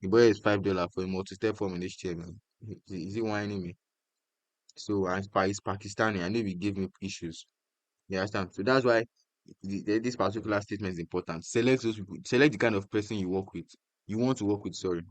The budget is $5 for a multi-step form in HTML. Is it whining me? So as per is Pakistani, I know it give me issues. You understand? So that's why this particular statement is important. Select those people, select the kind of person you work with. You want to work with, sorry.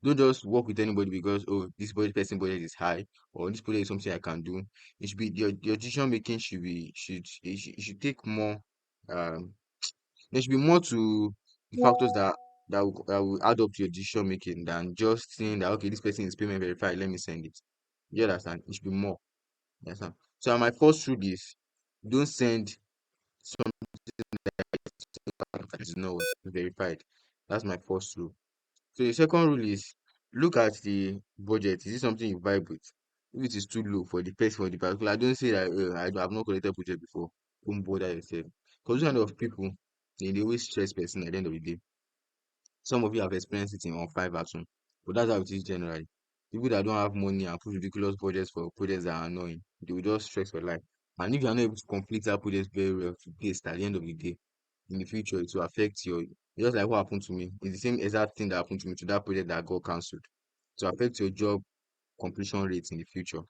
Don't just work with anybody because oh this budget is high or this project is something I can do. It should be your decision making should take more there should be more to the factors that will add up to your decision making than just saying that okay this person is payment verified, let me send it. You understand? It should be more. You understand? So my first rule is don't send something that is not verified. That's my first rule. So the second rule is look at the budget. Is it something you vibe with? If it is too low for the person for the particular, don't say that I've not collected budget before. Don't bother yourself. Because those kind of people, they always stress person at the end of the day. Some of you have experienced it in on five action, but that's how it is generally. People that don't have money and put ridiculous budgets for projects that are annoying, they will just stress your life. And if you are not able to complete that project very well to best at the end of the day, in the future, it will affect your, just like what happened to me. It's the same exact thing that happened to me to that project that got cancelled. To affect your job completion rates in the future.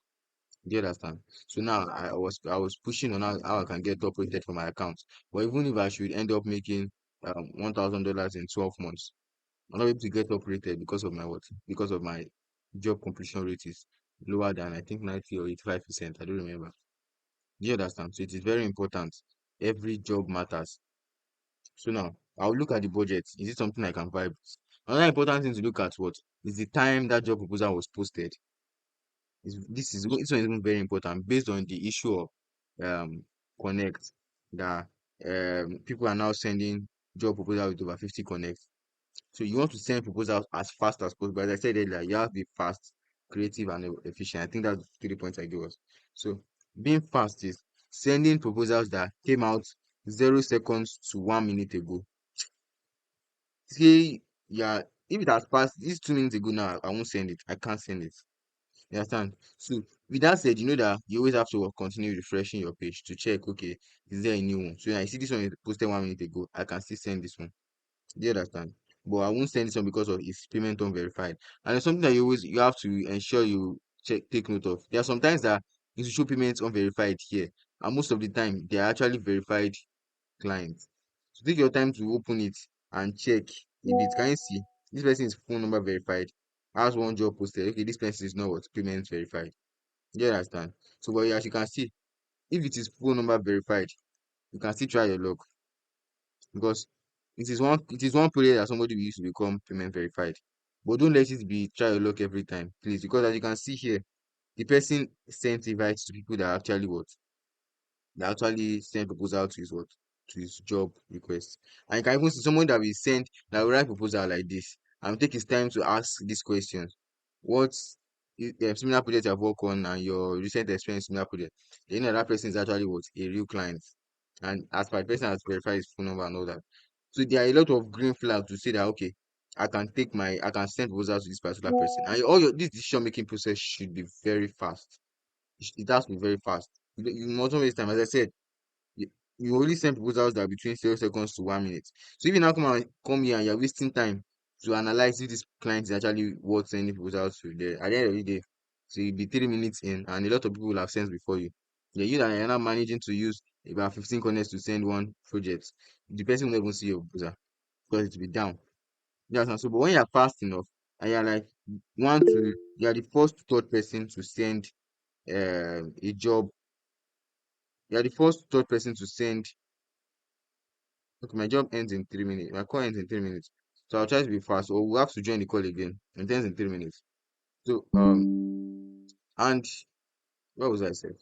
Do you understand? So now I was pushing on how I can get top rated for my account. But even if I should end up making $1,000 in 12 months, I'm not able to get top rated because of my what? Because of my job completion rate is lower than I think 90 or 85%. I don't remember. Do you understand? So it is very important. Every job matters. So now I'll look at the budget. Is it something I can vibe with? Another important thing to look at what is the time that job proposal was posted. This one is even very important based on the issue of um connect that people are now sending job proposal with over 50 connects. So you want to send proposals as fast as possible. As I said earlier, you have to be fast, creative, and efficient. I think that's 3 points I gave us. So being fast is sending proposals that came out 0 seconds to 1 minute ago. Say, yeah, if it has passed this 2 minutes ago now, I won't send it. I can't send it. You understand? So with that said, you know that you always have to continue refreshing your page to check, okay, is there a new one? So I see this one is posted 1 minute ago. I can still send this one. Do you understand? But I won't send this one because of its payment unverified. And it's something that you have to ensure you take note of. There are sometimes that you show payments unverified here, and most of the time they are actually verified clients. So take your time to open it and check if it can you see this person's phone number verified. Has one job posted. Okay, this person is not what payment verified. Do you understand? So but as you can see, if it is phone number verified, you can still try your luck because it is one period that somebody will use to become payment verified. But don't let it be try your luck every time, please, because as you can see here, the person sent invites to people that actually what they actually send proposal to his what to his job request. And you can even see someone that will send that will write proposal like this and take his time to ask these questions. What's similar project you have worked on and your recent experience similar project? You know that person is actually what a real client. And as per the person has verified his phone number and all that. So there are a lot of green flags to say that okay, I can send proposals to this particular person. And all your this decision making process should be very fast. It has to be very fast. You mustn't waste time. As I said, you, you only send proposals that are between 0 seconds to 1 minute. So if you now come here and you're wasting time to analyze if this client is actually worth sending proposals to, there at the end of the day, so you'll be 3 minutes in, and a lot of people will have sent before you. Yeah, you that you're not managing to use about 15 connects to send one project, the person will not even see your proposal because it will be down. That's not so. But when you're fast enough and you're like you're the first to third person to send a job, you're the first to third person to send. Okay, my job ends in 3 minutes. My call ends in 3 minutes. So I'll try to be fast, or we'll have to join the call again. It ends in 3 minutes. So and what was I saying?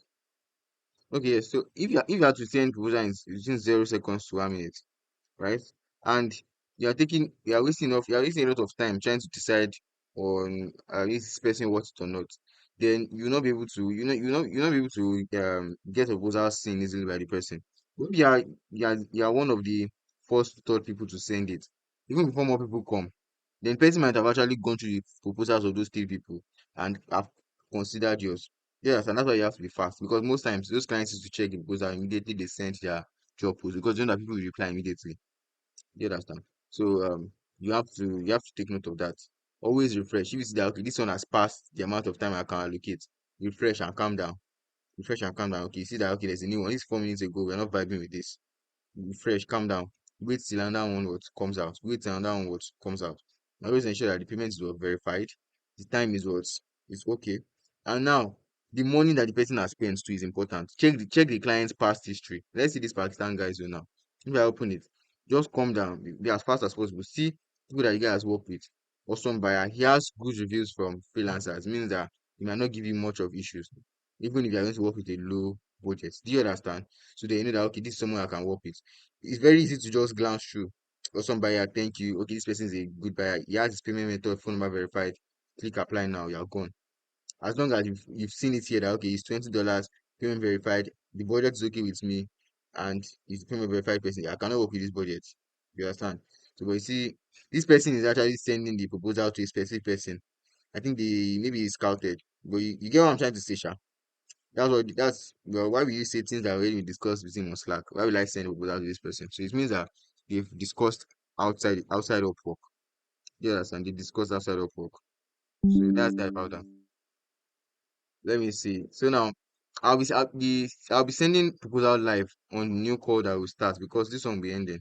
Okay, so if you have to send proposal in between 0 seconds to 1 minute, right? And you are wasting a lot of time trying to decide on is this person worth it or not. Then you'll not be able to you'll not be able to get a proposal seen easily by the person. Maybe you are one of the first third people to send it, even before more people come. Then person might have actually gone through the proposals of those three people and have considered yours. Yes, and that's why you have to be fast because most times those clients used to check the proposal immediately they send their job post because you know that people will reply immediately. You understand? So you have to take note of that. Always refresh. If you see that okay, this one has passed the amount of time I can allocate, refresh and calm down. Refresh and calm down. Okay, you see that okay, there's a new one. This is 4 minutes ago. We're not vibing with this. Refresh, calm down. Wait till another one what comes out. Wait till another one what comes out. Always ensure that the payment is what verified. The time is what is okay. And now the money that the person has spent too is important. Check the client's past history. Let's see this Pakistan guys do now. If I open it, just calm down. Be as fast as possible. See people that you guys work with. Awesome buyer. He has good reviews from freelancers. Means that he might not give you much of issues. Even if you're going to work with a low budget. Do you understand? So they know that okay, this is someone I can work with. It's very easy to just glance through. Awesome buyer, thank you. Okay, this person is a good buyer. He has his payment method, phone number verified. Click apply now, you're gone. As long as you've seen it here that okay, it's $20, payment verified, the budget is okay with me, and it's payment verified person. I cannot work with this budget. You understand? So but you see, this person is actually sending the proposal to a specific person. I think they maybe it's scouted. But you get what I'm trying to say, Sha? That's well, why will you say things that already we discussed with him on Slack? Why will I send a proposal to this person? So it means that they've discussed outside of work. Yes, and they discussed outside of work. So that's that about that. Let me see. So now I'll be sending proposal live on the new call that will start because this one will be ending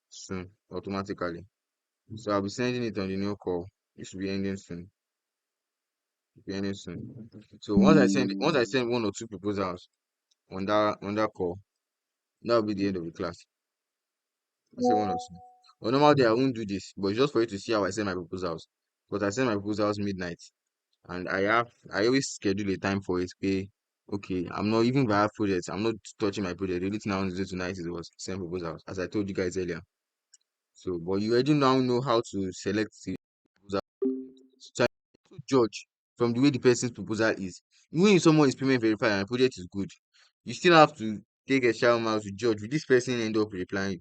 soon automatically. So I'll be sending it on the new call. It should be ending soon. Be ending soon. So once I send one or two proposals on that call, that'll be the end of the class. I say one or two. On normal day I won't do this, but it's just for you to see how I send my proposals. But I send my proposals midnight. And I always schedule a time for it. Okay, I'm not even via projects. I'm not touching my project. The only thing I want to do tonight is was send proposals, as I told you guys earlier. So, but you already now know how to select the proposal. So I to judge from the way the person's proposal is. Even if someone is payment verified and the project is good, you still have to take a shower mile to judge. Will this person end up replying?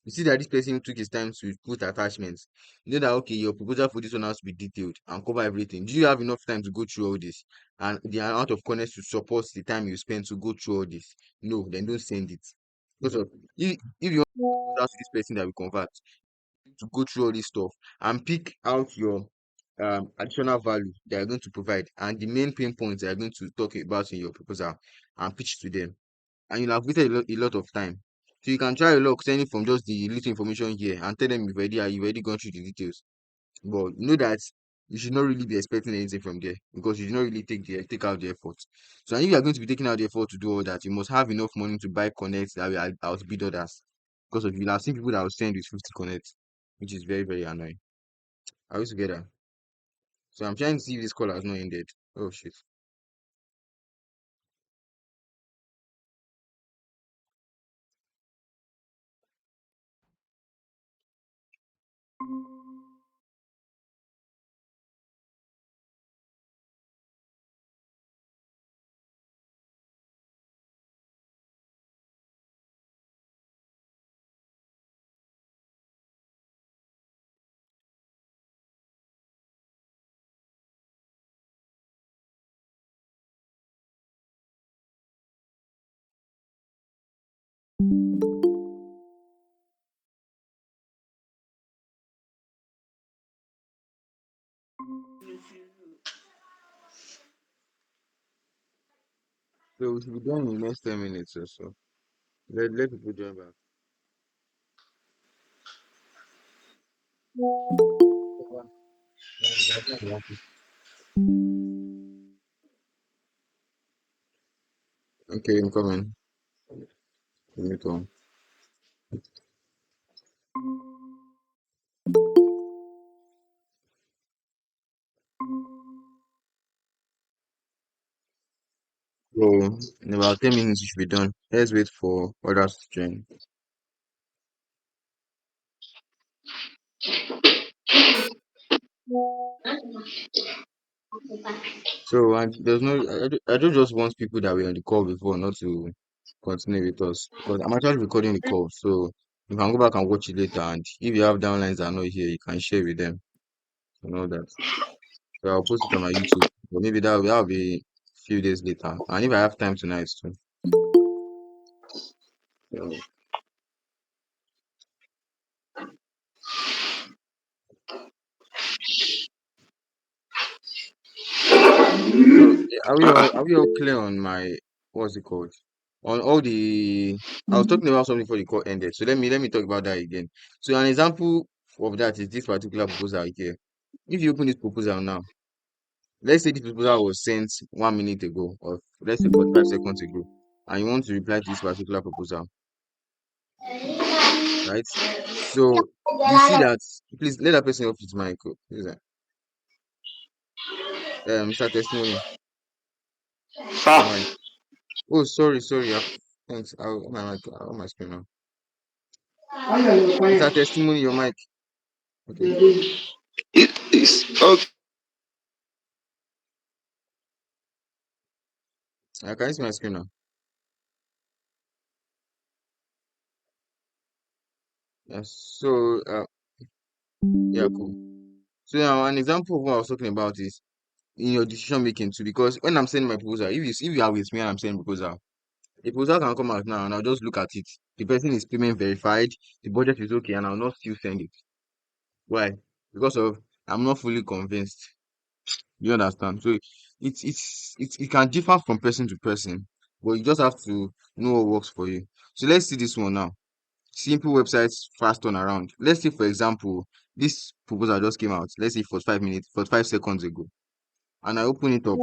You see that this person took his time to put attachments. You know that okay, your proposal for this one has to be detailed and cover everything. Do you have enough time to go through all this? And the amount of context to support the time you spend to go through all this? No, then don't send it. Because of if you want to propose to this person that we convert, to go through all this stuff and pick out your additional value they are going to provide and the main pain points they are going to talk about in your proposal and pitch to them, and you'll have wasted a lot of time. So you can try your luck sending from just the little information here and tell them you've already gone through the details. But know that you should not really be expecting anything from there because you did not really take out the effort. So and if you are going to be taking out the effort to do all that, you must have enough money to buy connects that will outbid others. Because of you'll have seen people that will send with 50 connects, which is very, very annoying. Are we together? So I'm trying to see if this call has not ended. Oh shit. So we should be done in the next 10 minutes or so. Let people join back. Okay, I'm coming. Let me come. So in about 10 minutes we should be done. Let's wait for others to join. So and there's no I don't just want people that were on the call before not to continue with us because I'm actually recording the call. So you can go back and watch it later and if you have downlines that are not here, you can share with them and all that. So I'll post it on my YouTube. But maybe that'll be a few days later. And if I have time tonight too. So, so yeah, are we all clear on my what's it called? On all the I was talking about something before the call ended. So let me talk about that again. So an example of that is this particular proposal here. If you open this proposal now, let's say this proposal was sent 1 minute ago, or let's say 45 seconds ago, and you want to reply to this particular proposal, right? So you see that please let that person off his mic. Oh, who is that? Mr. Testimony, your Sir, mic. Oh, sorry. Thanks. I'll my screen now. Mr. Testimony, your mic. Okay. it's okay. I can see my screen now. Yes. So, yeah, cool. So now an example of what I was talking about is in your decision making too. Because when I'm sending my proposal, if you are with me and I'm sending proposal, the proposal can come out now and I'll just look at it. The person is payment verified, the budget is okay, and I'll not still send it. Why? Because of I'm not fully convinced. You understand? So it can differ from person to person, but you just have to know what works for you. So let's see this one now. Simple websites, fast turnaround. Let's say, for example, this proposal just came out. Let's say 45 minutes, 45 seconds ago, and I open it up.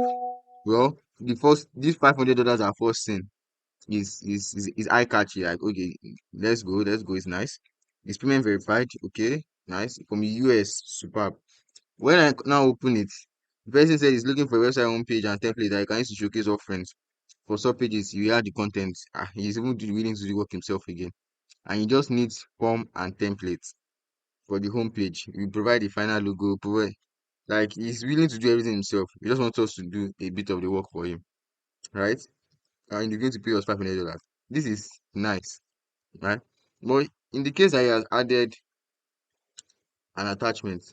Well, the first this $500 I first seen is eye catchy. Like, okay, let's go. It's nice. It's payment verified. Okay, nice. From the US, superb. When I now open it, the person said he's looking for a website homepage and template that he can use to showcase offerings. For sub pages, you add the content. He's even willing to do work himself again. And he just needs form and templates for the homepage. We provide the final logo, provide like he's willing to do everything himself. He just wants us to do a bit of the work for him, right? And you're going to pay us $500. This is nice, right? But in the case that he has added an attachment,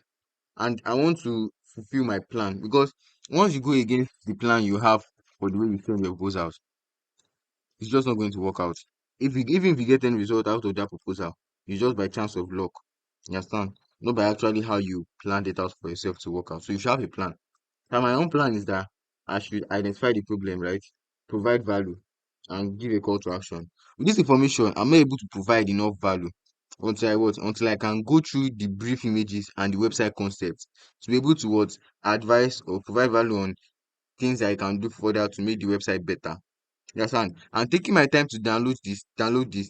and I want to fulfill my plan because once you go against the plan you have for the way you send your proposals, it's just not going to work out. Even if you get any result out of that proposal, it's just by chance of luck. You understand? Not by actually how you planned it out for yourself to work out. So you should have a plan. Now my own plan is that I should identify the problem, right? Provide value and give a call to action. With this information, I'm not able to provide enough value until I can go through the brief images and the website concepts to be able to what advise or provide value on things that I can do further to make the website better. You understand? And taking my time to download this,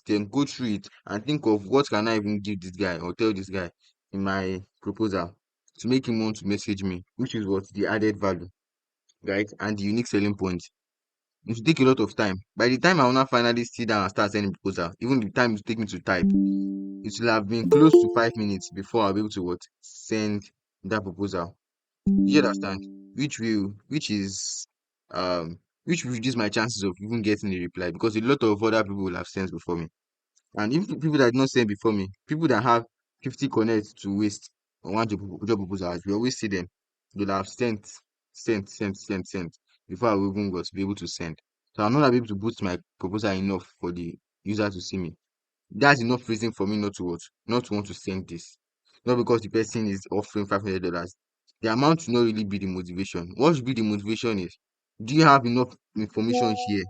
then go through it and think of what can I even give this guy or tell this guy in my proposal to make him want to message me, which is what the added value, right? And the unique selling point. It will take a lot of time. By the time I will now finally sit down and start sending proposal, even the time it will take me to type, it will have been close to 5 minutes before I'll be able to what send that proposal. You understand? Which is which will reduce my chances of even getting a reply because a lot of other people will have sent before me. And even people that did not send before me, people that have 50 connects to waste on one job proposal, we always see them. They'll have sent before I will even got to be able to send. So I'm not able to boost my proposal enough for the user to see me. That's enough reason for me not to what, not to want to send this. Not because the person is offering $500. The amount should not really be the motivation. What should be the motivation is, do you have enough information here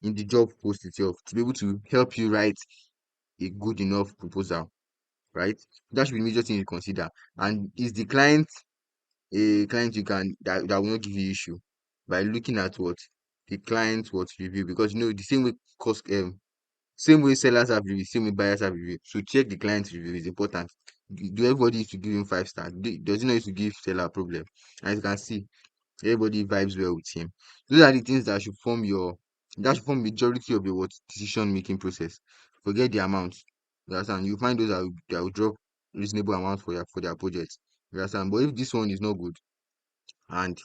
in the job post itself to be able to help you write a good enough proposal, right? That should be the major thing you consider. And is the client a client that will not give you issue by looking at what the client what review, because the same way same way sellers have review, same way buyers have review. So check the client's review is important. Do everybody used to give him 5 stars? Does he not used to give seller problem? As you can see, everybody vibes well with him. Those are the things that should form majority of your what decision making process. Forget the amount. You understand? You find those that will drop reasonable amount for their projects. You understand? But if this one is not good and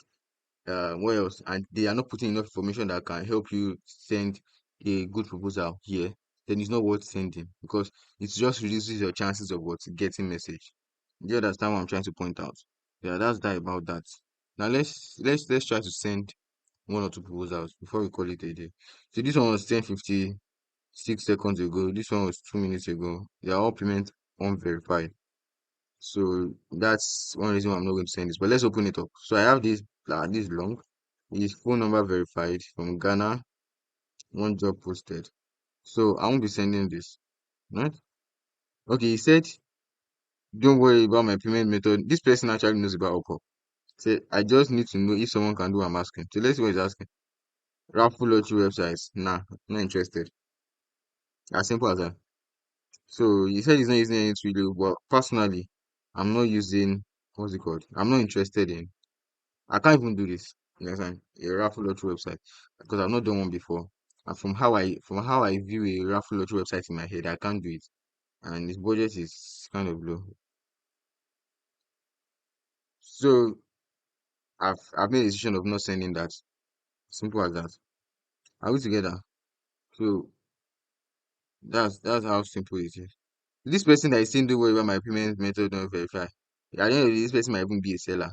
what else? And they are not putting enough information that can help you send a good proposal here, then it's not worth sending because it just reduces your chances of what getting message. Do you understand what I'm trying to point out? Yeah, that's that about that. Now let's try to send one or two proposals before we call it a day. So this one was 10:56 seconds ago. This one was 2 minutes ago. They are all payment unverified. So that's one reason why I'm not going to send this. But let's open it up. So I have this long. His phone number verified from Ghana. One job posted. So I won't be sending this. Right? Okay, he said, don't worry about my payment method. This person actually knows about Upwork. Say, I just need to know if someone can do what I'm asking. So let's see what he's asking. Raffle lottery websites. Nah, not interested. As simple as that. So he said he's not using any Twilio, but personally, I'm not using what's it called? I'm not interested in. I can't even do this. You understand? A raffle lottery website because I've not done one before. And from how I view a raffle lottery website in my head, I can't do it. And his budget is kind of low. So I've made a decision of not sending that. Simple as that. Are we together? So that's how simple it is. This person that is saying don't worry about my payment method don't verify. I don't know, this person might even be a seller.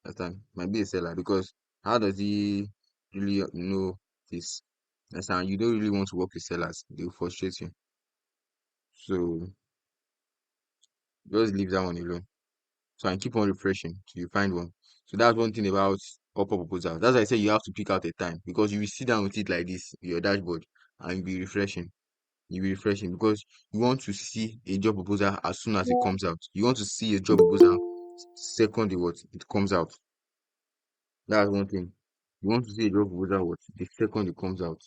That time might be a seller because how does he really know this? Understand? You don't really want to work with sellers; they will frustrate you. So just leave that one alone. So and keep on refreshing till you find one. So that's one thing about upper proposal. That's why I say you have to pick out a time because you will sit down with it like this, your dashboard, and you'll be refreshing. You'll be refreshing because you want to see a job proposal as soon as it comes out. You want to see a job proposal second what it comes out. That's one thing. You want to see a job proposal what the second it comes out.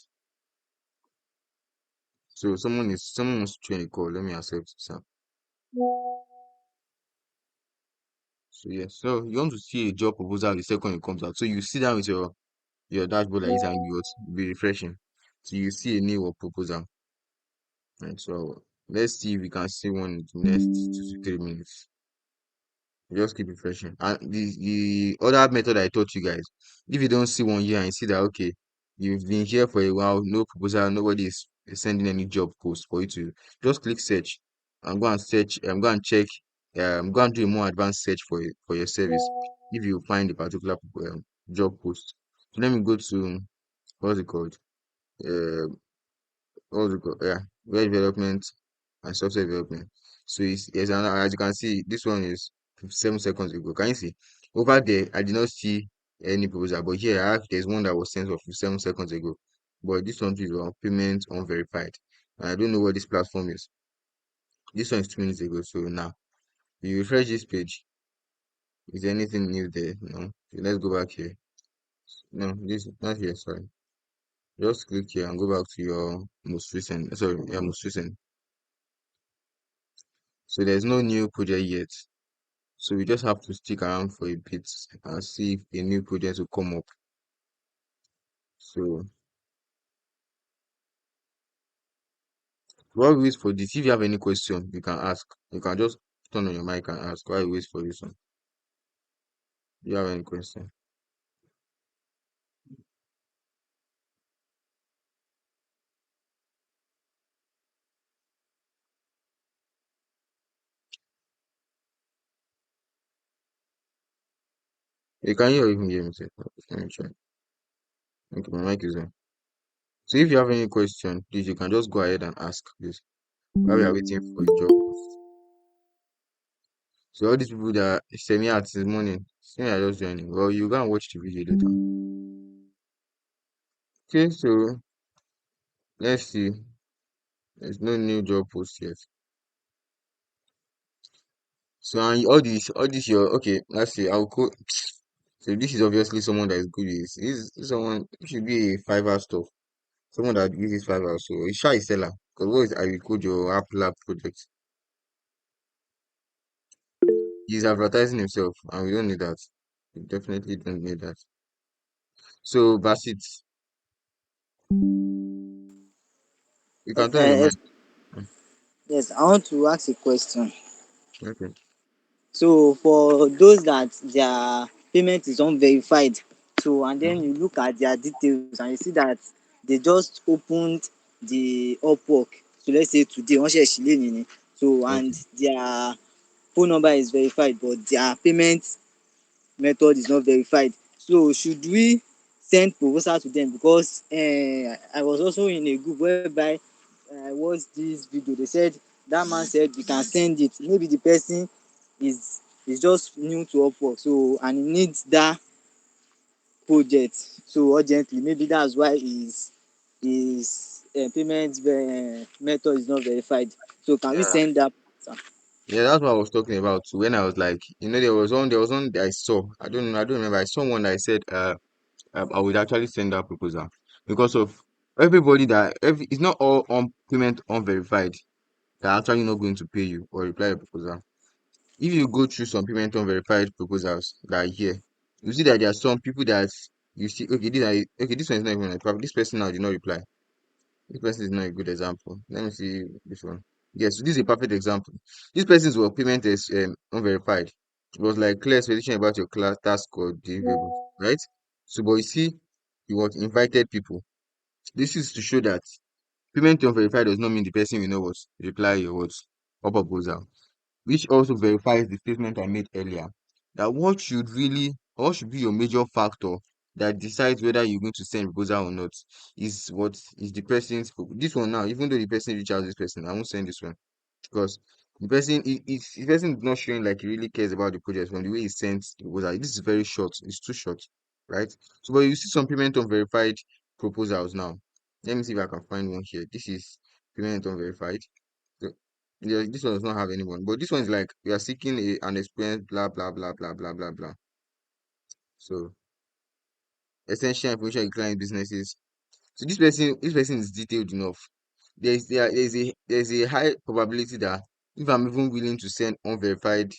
So someone wants to join a call. Let me accept Sam. So yes. So you want to see a job proposal the second it comes out. So you sit down with your dashboard like this and you will be refreshing. So you see a new work proposal. Right. So let's see if we can see one in the next 2 to 3 minutes. Just keep refreshing. And the other method I taught you guys, if you don't see one here and you see that okay, you've been here for a while, no proposal, nobody is sending any job post for you to just click search and go and search go and check go and do a more advanced search for your service if you find a particular job post. So let me go to what's it called? Uh, yeah, web development and software development. So it's another, as you can see, this one is 7 seconds ago. Can you see? Over there, I did not see any proposal, but here there's one that was sent off 7 seconds ago. But this one is on payment unverified. And I don't know what this platform is. This one is 2 minutes ago. So now you refresh this page. Is there anything new there? No. So let's go back here. No, this not here, sorry. Just click here and go back to your most recent, sorry, your most recent. So there's no new project yet. So we just have to stick around for a bit and see if a new project will come up. So while we wait for this, if you have any question, you can ask. You can just turn on your mic and ask while we wait for this one. Do you have any question? You can hear or even hear me say, let me try. Okay, my mic is on. So if you have any question, please you can just go ahead and ask, please. While we are waiting for a job post. So all these people that send me out this morning, say I just joining. Well, you go and watch the video later. Okay, so let's see. There's no new job post yet. So and all this your okay, let's see, I'll go. So this is obviously someone that is good with this someone it should be a Fiverr stuff. Someone that uses Fiverr. So it's shy seller. Because what is I will code your Apple app project. He's advertising himself and we don't need that. We definitely don't need that. So Basit, you can turn on your mic. Yes, yes, I want to ask a question. Okay. So for those that their payment is unverified, so and then Mhm. you look at their details and you see that they just opened the Upwork. So let's say today, wọ́n ṣẹ̀ ṣí lénìí ni. So and Okay. their phone number is verified, but their payment method is not verified. So should we send proposal to them? Because I was also in a group whereby I watched this video. They said that man said we can send it. Maybe the person is just new to Upwork, so and he needs that project so urgently. Maybe that's why his payment method is not verified. So can we Yeah. send that? Yeah, that's what I was talking about too. When I was like, there was one that I saw. I don't remember. I saw one that I said, I would actually send that proposal because of it's not all on payment unverified. They're actually not going to pay you or reply a proposal. If you go through some payment unverified proposals that are here, you see that there are some people that you see, okay, this one is not even like this person now did not reply. This person is not a good example. Let me see this one. Yes, this is a perfect example. This person's work payment is unverified. It was like clear explanation about your class task or deliverables, right? So, but you see, you what invited people. This is to show that payment unverified does not mean the person will know what reply your what or proposal. which also verifies the statement I made earlier. That what should be your major factor that decides whether you're going to send proposal or not is what is the person's this one now. Even though the person reach out this person, I won't send this one because the person is not showing like he really cares about the project from the way he sent the proposal. This is very short. It's too short, right? So, but you see some payment on verified proposals now. Let me see if I can find one here. This is payment on verified. So, yeah, this one does not have anyone, but this one is like we are seeking an experience, blah blah blah blah blah blah blah. So essential information in client businesses. So this person is detailed enough. There's a high probability that if I'm even willing to send unverified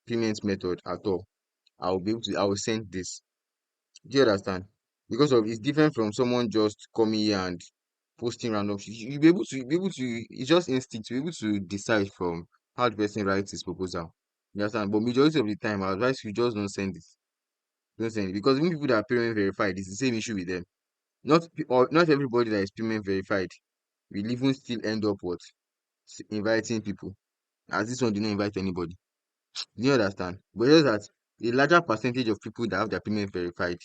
payment method at all, I will send this. Do you understand? Because of it's different from someone just coming here and posting random shit. You'll be able to it's just instinct to be able to decide from how the person writes his proposal. You understand? But majority of the time I advise you just don't send it. Don't send it. Because even people that are payment verified, it's the same issue with them. Not everybody that is payment verified will even still end up what inviting people. As this one did not invite anybody. Do you understand? But just that a larger percentage of people that have their payment verified,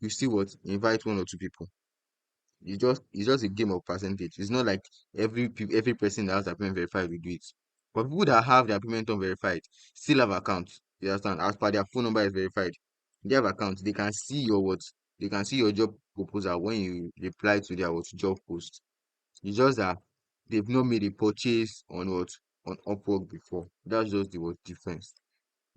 you see what invite one or two people. It's just a game of percentage. It's not like every person that has their payment verified will do it. But people that have their payment unverified still have accounts. You understand? As per their phone number is verified, they have accounts. They can see your what? They can see your job proposal when you reply to their what job post. It's just that they've not made a purchase on Upwork before. That's just the what difference.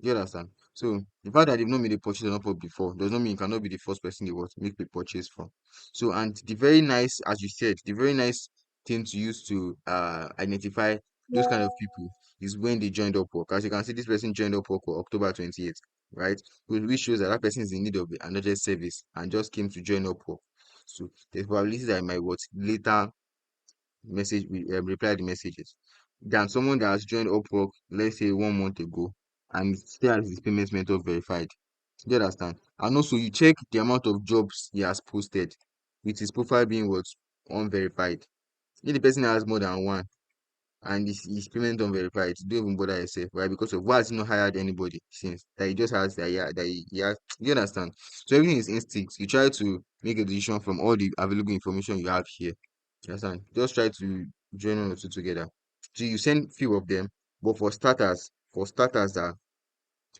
Do you understand? So the fact that they've not made a purchase on Upwork before does not mean you cannot be the first person they want to make a purchase from. So and the very nice, as you said, the very nice thing to use to identify those kind of people is when they joined Upwork. As you can see, this person joined Upwork on October 28th, right? Which shows that that person is in need of another service and just came to join Upwork. So there's probability that I might what later reply the messages than someone that has joined Upwork, let's say 1 month ago, and still has his payment method verified. Do you understand? And also, you check the amount of jobs he has posted, with his profile being what unverified. If the person has more than one and his payment unverified, don't even bother yourself, right? Because of why has he not hired anybody since that he just has that, yeah, that he has. Do you understand? So everything is instinct. You try to make a decision from all the available information you have here. You understand? Just try to join one or two together. So you send few of them, but for starters that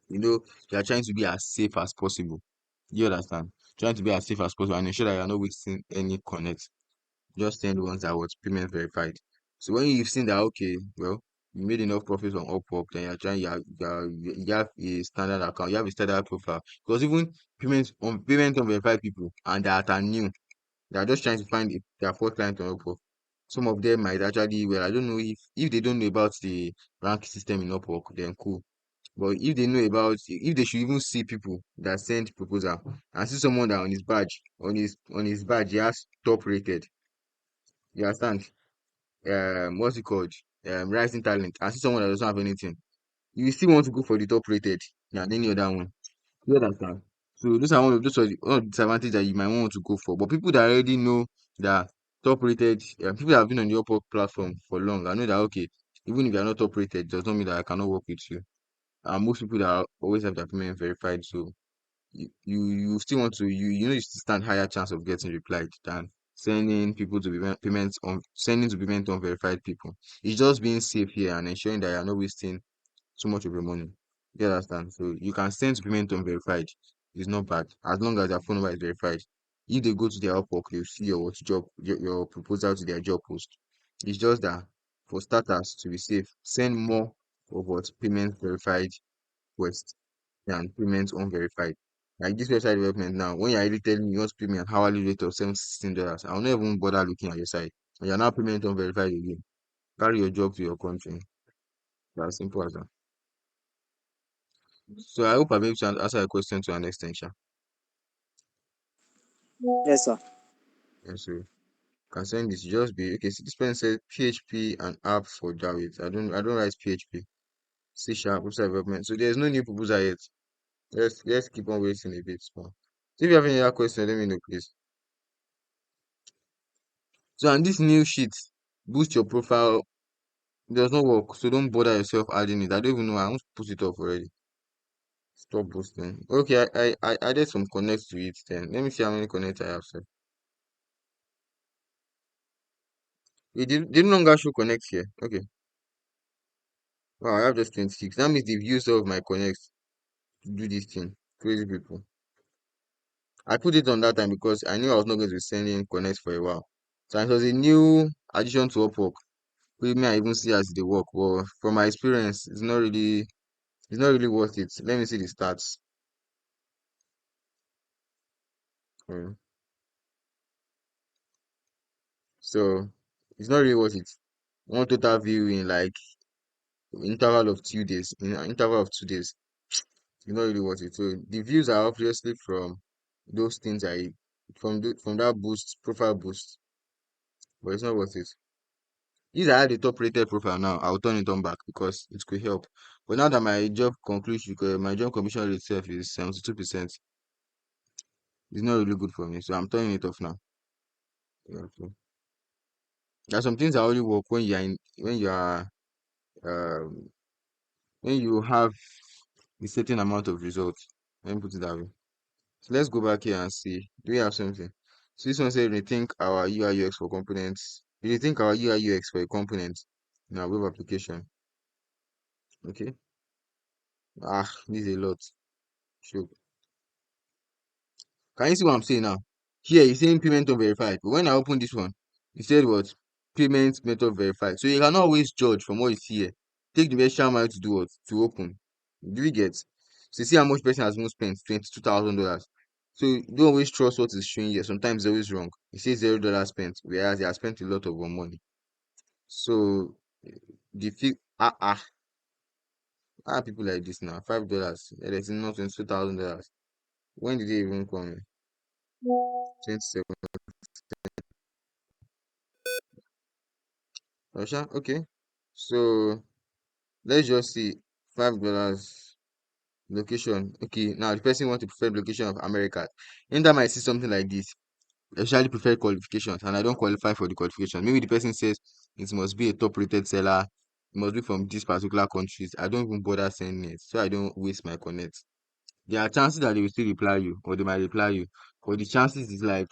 you are trying to be as safe as possible. You understand? Trying to be as safe as possible and ensure that you are not wasting any connect. Just send ones that was payment verified. So when you've seen that, okay, well, you made enough profits on Upwork, then you're trying, you have a standard account, you have a standard profile. Because even payment on verified people and that are new, they are just trying to find their first client on Upwork. Some of them might actually, well, I don't know if they don't know about the rank system in Upwork, then cool. But if they know about, if they should even see people that send proposal and see someone that on his badge, he has top rated. You understand? What's it called? Rising talent. And see someone that doesn't have anything. You still want to go for the top rated than any other one. You understand? So those are the disadvantages that you might want to go for. But people that already know that top rated, people that have been on the Upwork platform for long, I know that okay, even if you are not top rated, does not mean that I cannot work with you. Most people that always have their payment verified, so you still want to you still stand higher chance of getting replied than sending to payment on verified people. It's just being safe here and ensuring that you're not wasting too much of your money. You understand? So you can send to payment unverified. It's not bad as long as their phone number is verified. If they go to their Upwork, they'll see your proposal to their job post. It's just that for starters to be safe, send more of what payment verified request than payment unverified. Like this website development now, when you're already telling me you want to pay me an hourly rate of $16, I'll not even bother looking at your site. And you're now payment unverified again. Carry your job to your country. That's simple as that. So I hope I'm able to answer your question to an extension. Yes, sir. And so can send this just be okay. So this person said PHP and app for Javit. I don't write PHP. C sharp website development. So there's no new proposal yet. Let's keep on waiting a bit more. So if you have any other question, let me know please. So on this new sheet, boost your profile It does not work, so don't bother yourself adding it. I don't even know. I want to put it off already. Stop boosting. Okay, I added some connects to it then. Let me see how many connects I have, sir. It did no longer show connects here. Okay. Wow, I have just 26. That means they've used all of my connects to do this thing. Crazy people. I put it on that time because I knew I was not going to be sending connects for a while. So it was a new addition to Upwork. We may I even see as they work. But from my experience, it's not really worth it. Let me see the stats. Mm. So it's not really worth it. One total view in like interval of 2 days. In an interval of 2 days, it's not really worth it. So the views are obviously from those things from that boost, profile boost, but it's not worth it. If I had a top rated profile now, I'll turn it on back because it could help. But now that my job conclusion, because my job commission rate itself is 72%, it's not really good for me. So I'm turning it off now. Yeah, so there are some things that only work when you are um when you have a certain amount of results. Let me put it that way. So let's go back here and see. Do we have something? So this one said rethink our UI UX for components. Rethink our UI UX for a component in our web application. Okay. This is a lot. Sure. Can you see what I'm saying now? Here it's saying payment unverified. But when I open this one, it said what? Payment method verified. So you cannot always judge from what you see here. Take the extra mile to do what? To open. Do we get? So you see how much person has not spent? $22,000. So you don't always trust what is showing here. Sometimes it's always wrong. It says $0 spent, whereas they have spent a lot of our money. So the fee people like this now. $5. It's not $22,000. When did they even come in? 27. Russia? Okay. So let's just see $5 location. Okay, now the person want to prefer location of America. Anytime I see something like this, I usually prefer qualifications and I don't qualify for the qualification. Maybe the person says it must be a top rated seller, it must be from this particular countries. I don't even bother sending it. So I don't waste my connect. There are chances that they will still reply you or they might reply you. But the chances is like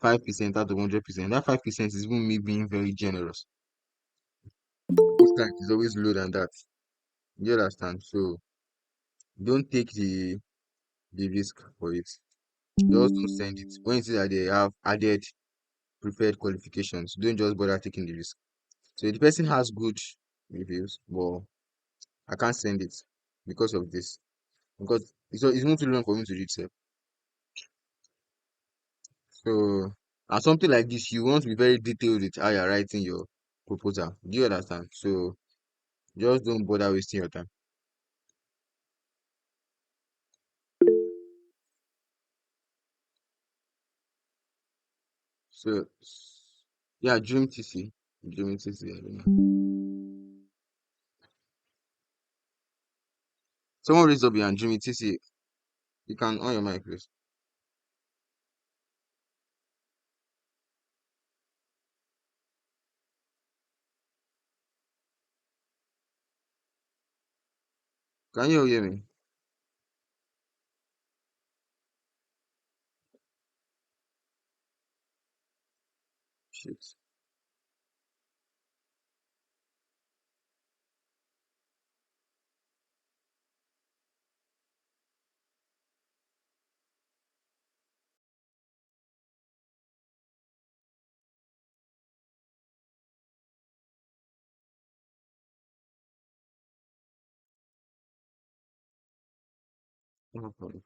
5% out of 100%. That 5% is even me being very generous. Most times it's always lower than that. You understand? So don't take the risk for it. Just don't send it. When you see that they have added preferred qualifications, don't just bother taking the risk. So the person has good reviews, but I can't send it because of this. Because it's not too long for me to read self. So and something like this, you want to be very detailed with how you're writing your proposal. Do you understand? So just don't bother wasting your time. So yeah, Dream TC. Dream TC, I don't know. Someone raise up your hand, Dream TC. You can on your mic, please. Can you hear me? Shit. No problem.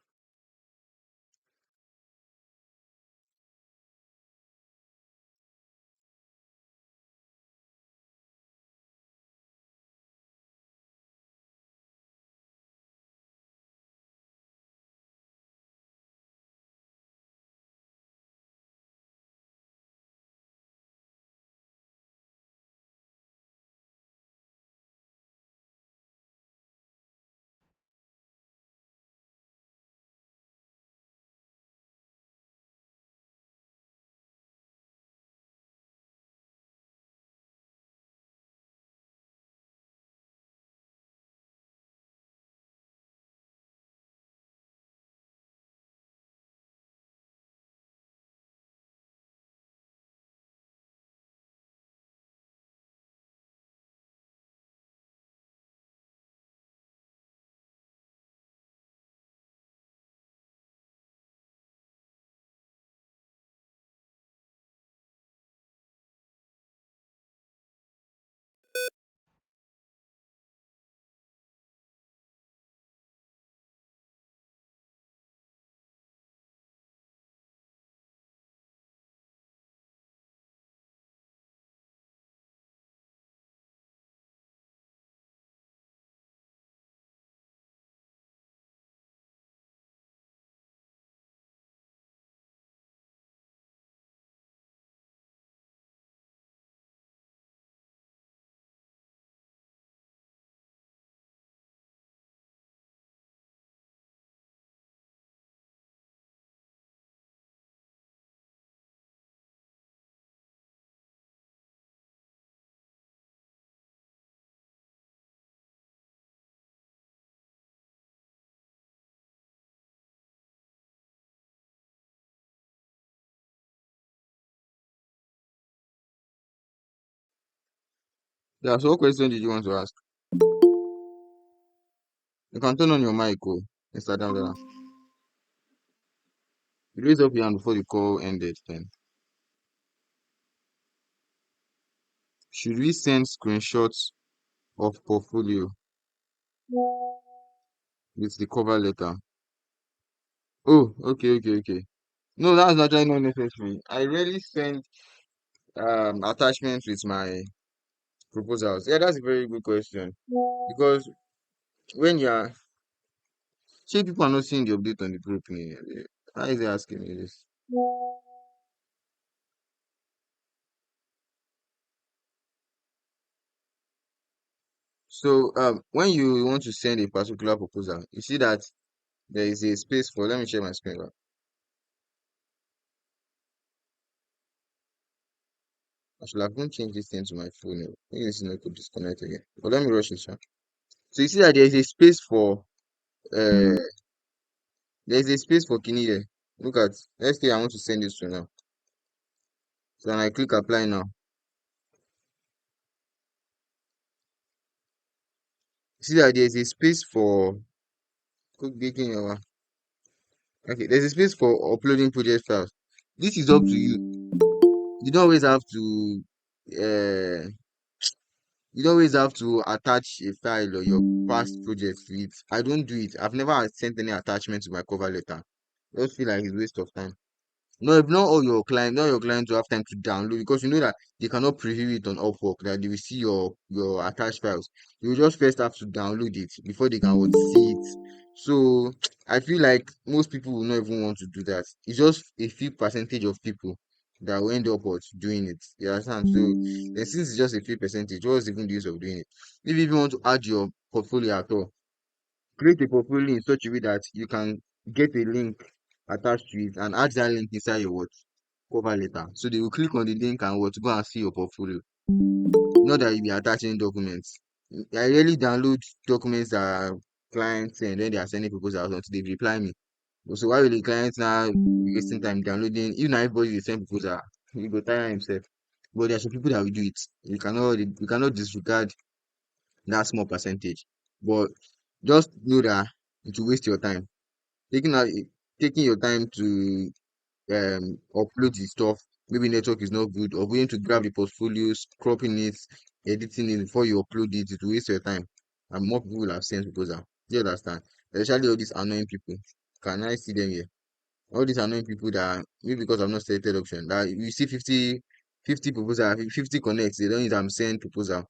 Yeah, so what question did you want to ask? You can turn on your mic, oh, Mr. Damdala. You raise up your hand before the call ended then. Should we send screenshots of portfolio with the cover letter? Oh, okay. No, that's actually not necessary. I rarely send attachments with my proposals. Yeah, that's a very good question. Because when you're see people are not seeing the update on the group, how is he asking me this? So when you want to send a particular proposal, you see that there is a space for, let me share my screen. I should have not changed this thing to my phone. Maybe this is not could disconnect again. But let me rush it, sha. So you see that there is a space for uh there is a space for Kini here. Look at, let's say I want to send this to now. So when I click apply now, see that there is a space for okay, there's a space for uploading project files. This is up to you. You don't always have to uh you don't always have to attach a file or your past project to it. I don't do it. I've never sent any attachment to my cover letter. I just feel like it's waste of time. No, if not all your clients, not your clients will have time to download because you know that they cannot preview it on Upwork, that they will see your attached files. You will just first have to download it before they can what, see it. So I feel like most people will not even want to do that. It's just a few percentage of people that will end up what, doing it. You understand? So then since it's just a few percentage, what's even the use of doing it? If you even want to add your portfolio at all, create a portfolio in such a way that you can get a link attached to it and add that link inside your what, cover letter. So they will click on the link and what, go and see your portfolio. Not that you be attaching documents. I rarely download documents that are clients and then they are sending proposals until they reply me. So why will the client now be wasting time downloading? Even if everybody will send proposal, he go tire himself. But there are some people that will do it. You cannot disregard that small percentage. But just know that it will waste your time. Taking out taking your time to upload the stuff, maybe network is not good, or going to grab the portfolios, cropping it, editing it before you upload it, it will waste your time. And more people will have sent proposal. Do you understand? Especially all these annoying people. Can I see them here? All these annoying people that maybe because I've not selected option that you see 50 proposal, 50 connects, they don't even send proposal.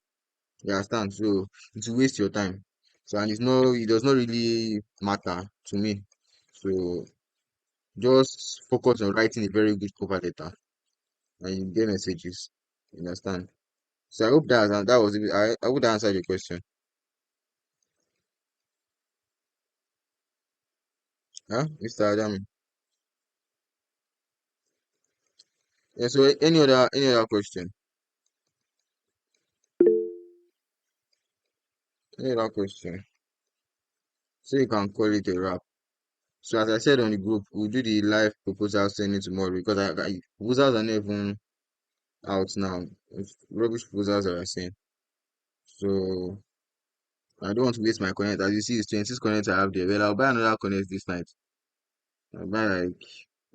You understand? So it will waste your time. So and it does not really matter to me. So just focus on writing a very good cover letter and you get messages. You understand? So I hope that was I would answer your question. Huh? Mr. Adam. Yeah, so any other question? Any other question? So you can call it a wrap. So as I said on the group, we'll do the live proposal sending tomorrow because proposals are not even out now. It's rubbish proposals that are saying. So I don't want to waste my connect. As you see, it's 26 connects I have there. Well, I'll buy another connect this night. I'll buy like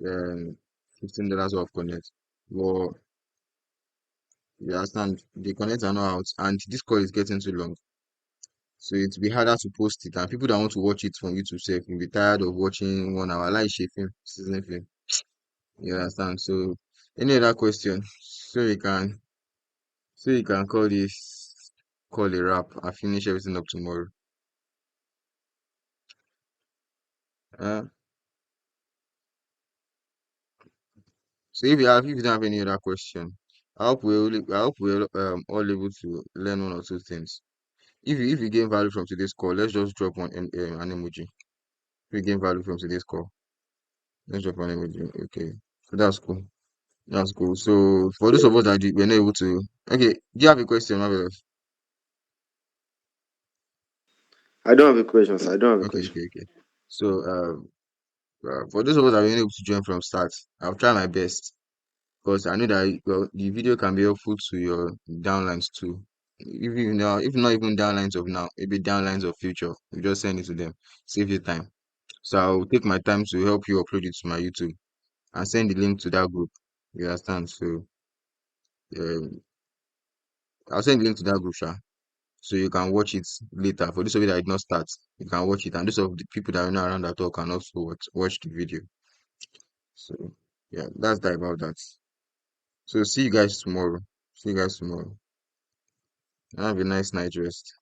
$15 off connect. But you understand, the connects are not out, and this call is getting too long. So it'll be harder to post it, and people that want to watch it from YouTube self will be tired of watching 1 hour like film, season film. You understand? So any other question? So you can call this call a wrap and finish everything up tomorrow. Uh, so if you don't have any other question, I hope we're all able to learn one or two things. If you gain value from today's call, let's just drop an emoji. If you gain value from today's call, let's drop an emoji. Okay, so that's cool. That's cool. So for those of us that were not able to, okay, do you have a question, Marvelous? I don't have a question, sir. I don't have a Okay, question. okay, okay. So for those of us that were not able to join from start, I'll try my best because I know that well, the video can be helpful to your downlines too. if not even downlines of now, maybe downlines of future. You just send it to them. Save your time. So I'll take my time to help you upload it to my YouTube and send the link to that group. You understand? So um, I'll send the link to that group, sha. So you can watch it later. For those of you that did not start, you can watch it, and those of the people that are not around at all can also watch the video. So yeah, that's that about that. So see you guys tomorrow. See you guys tomorrow. Have a nice night rest.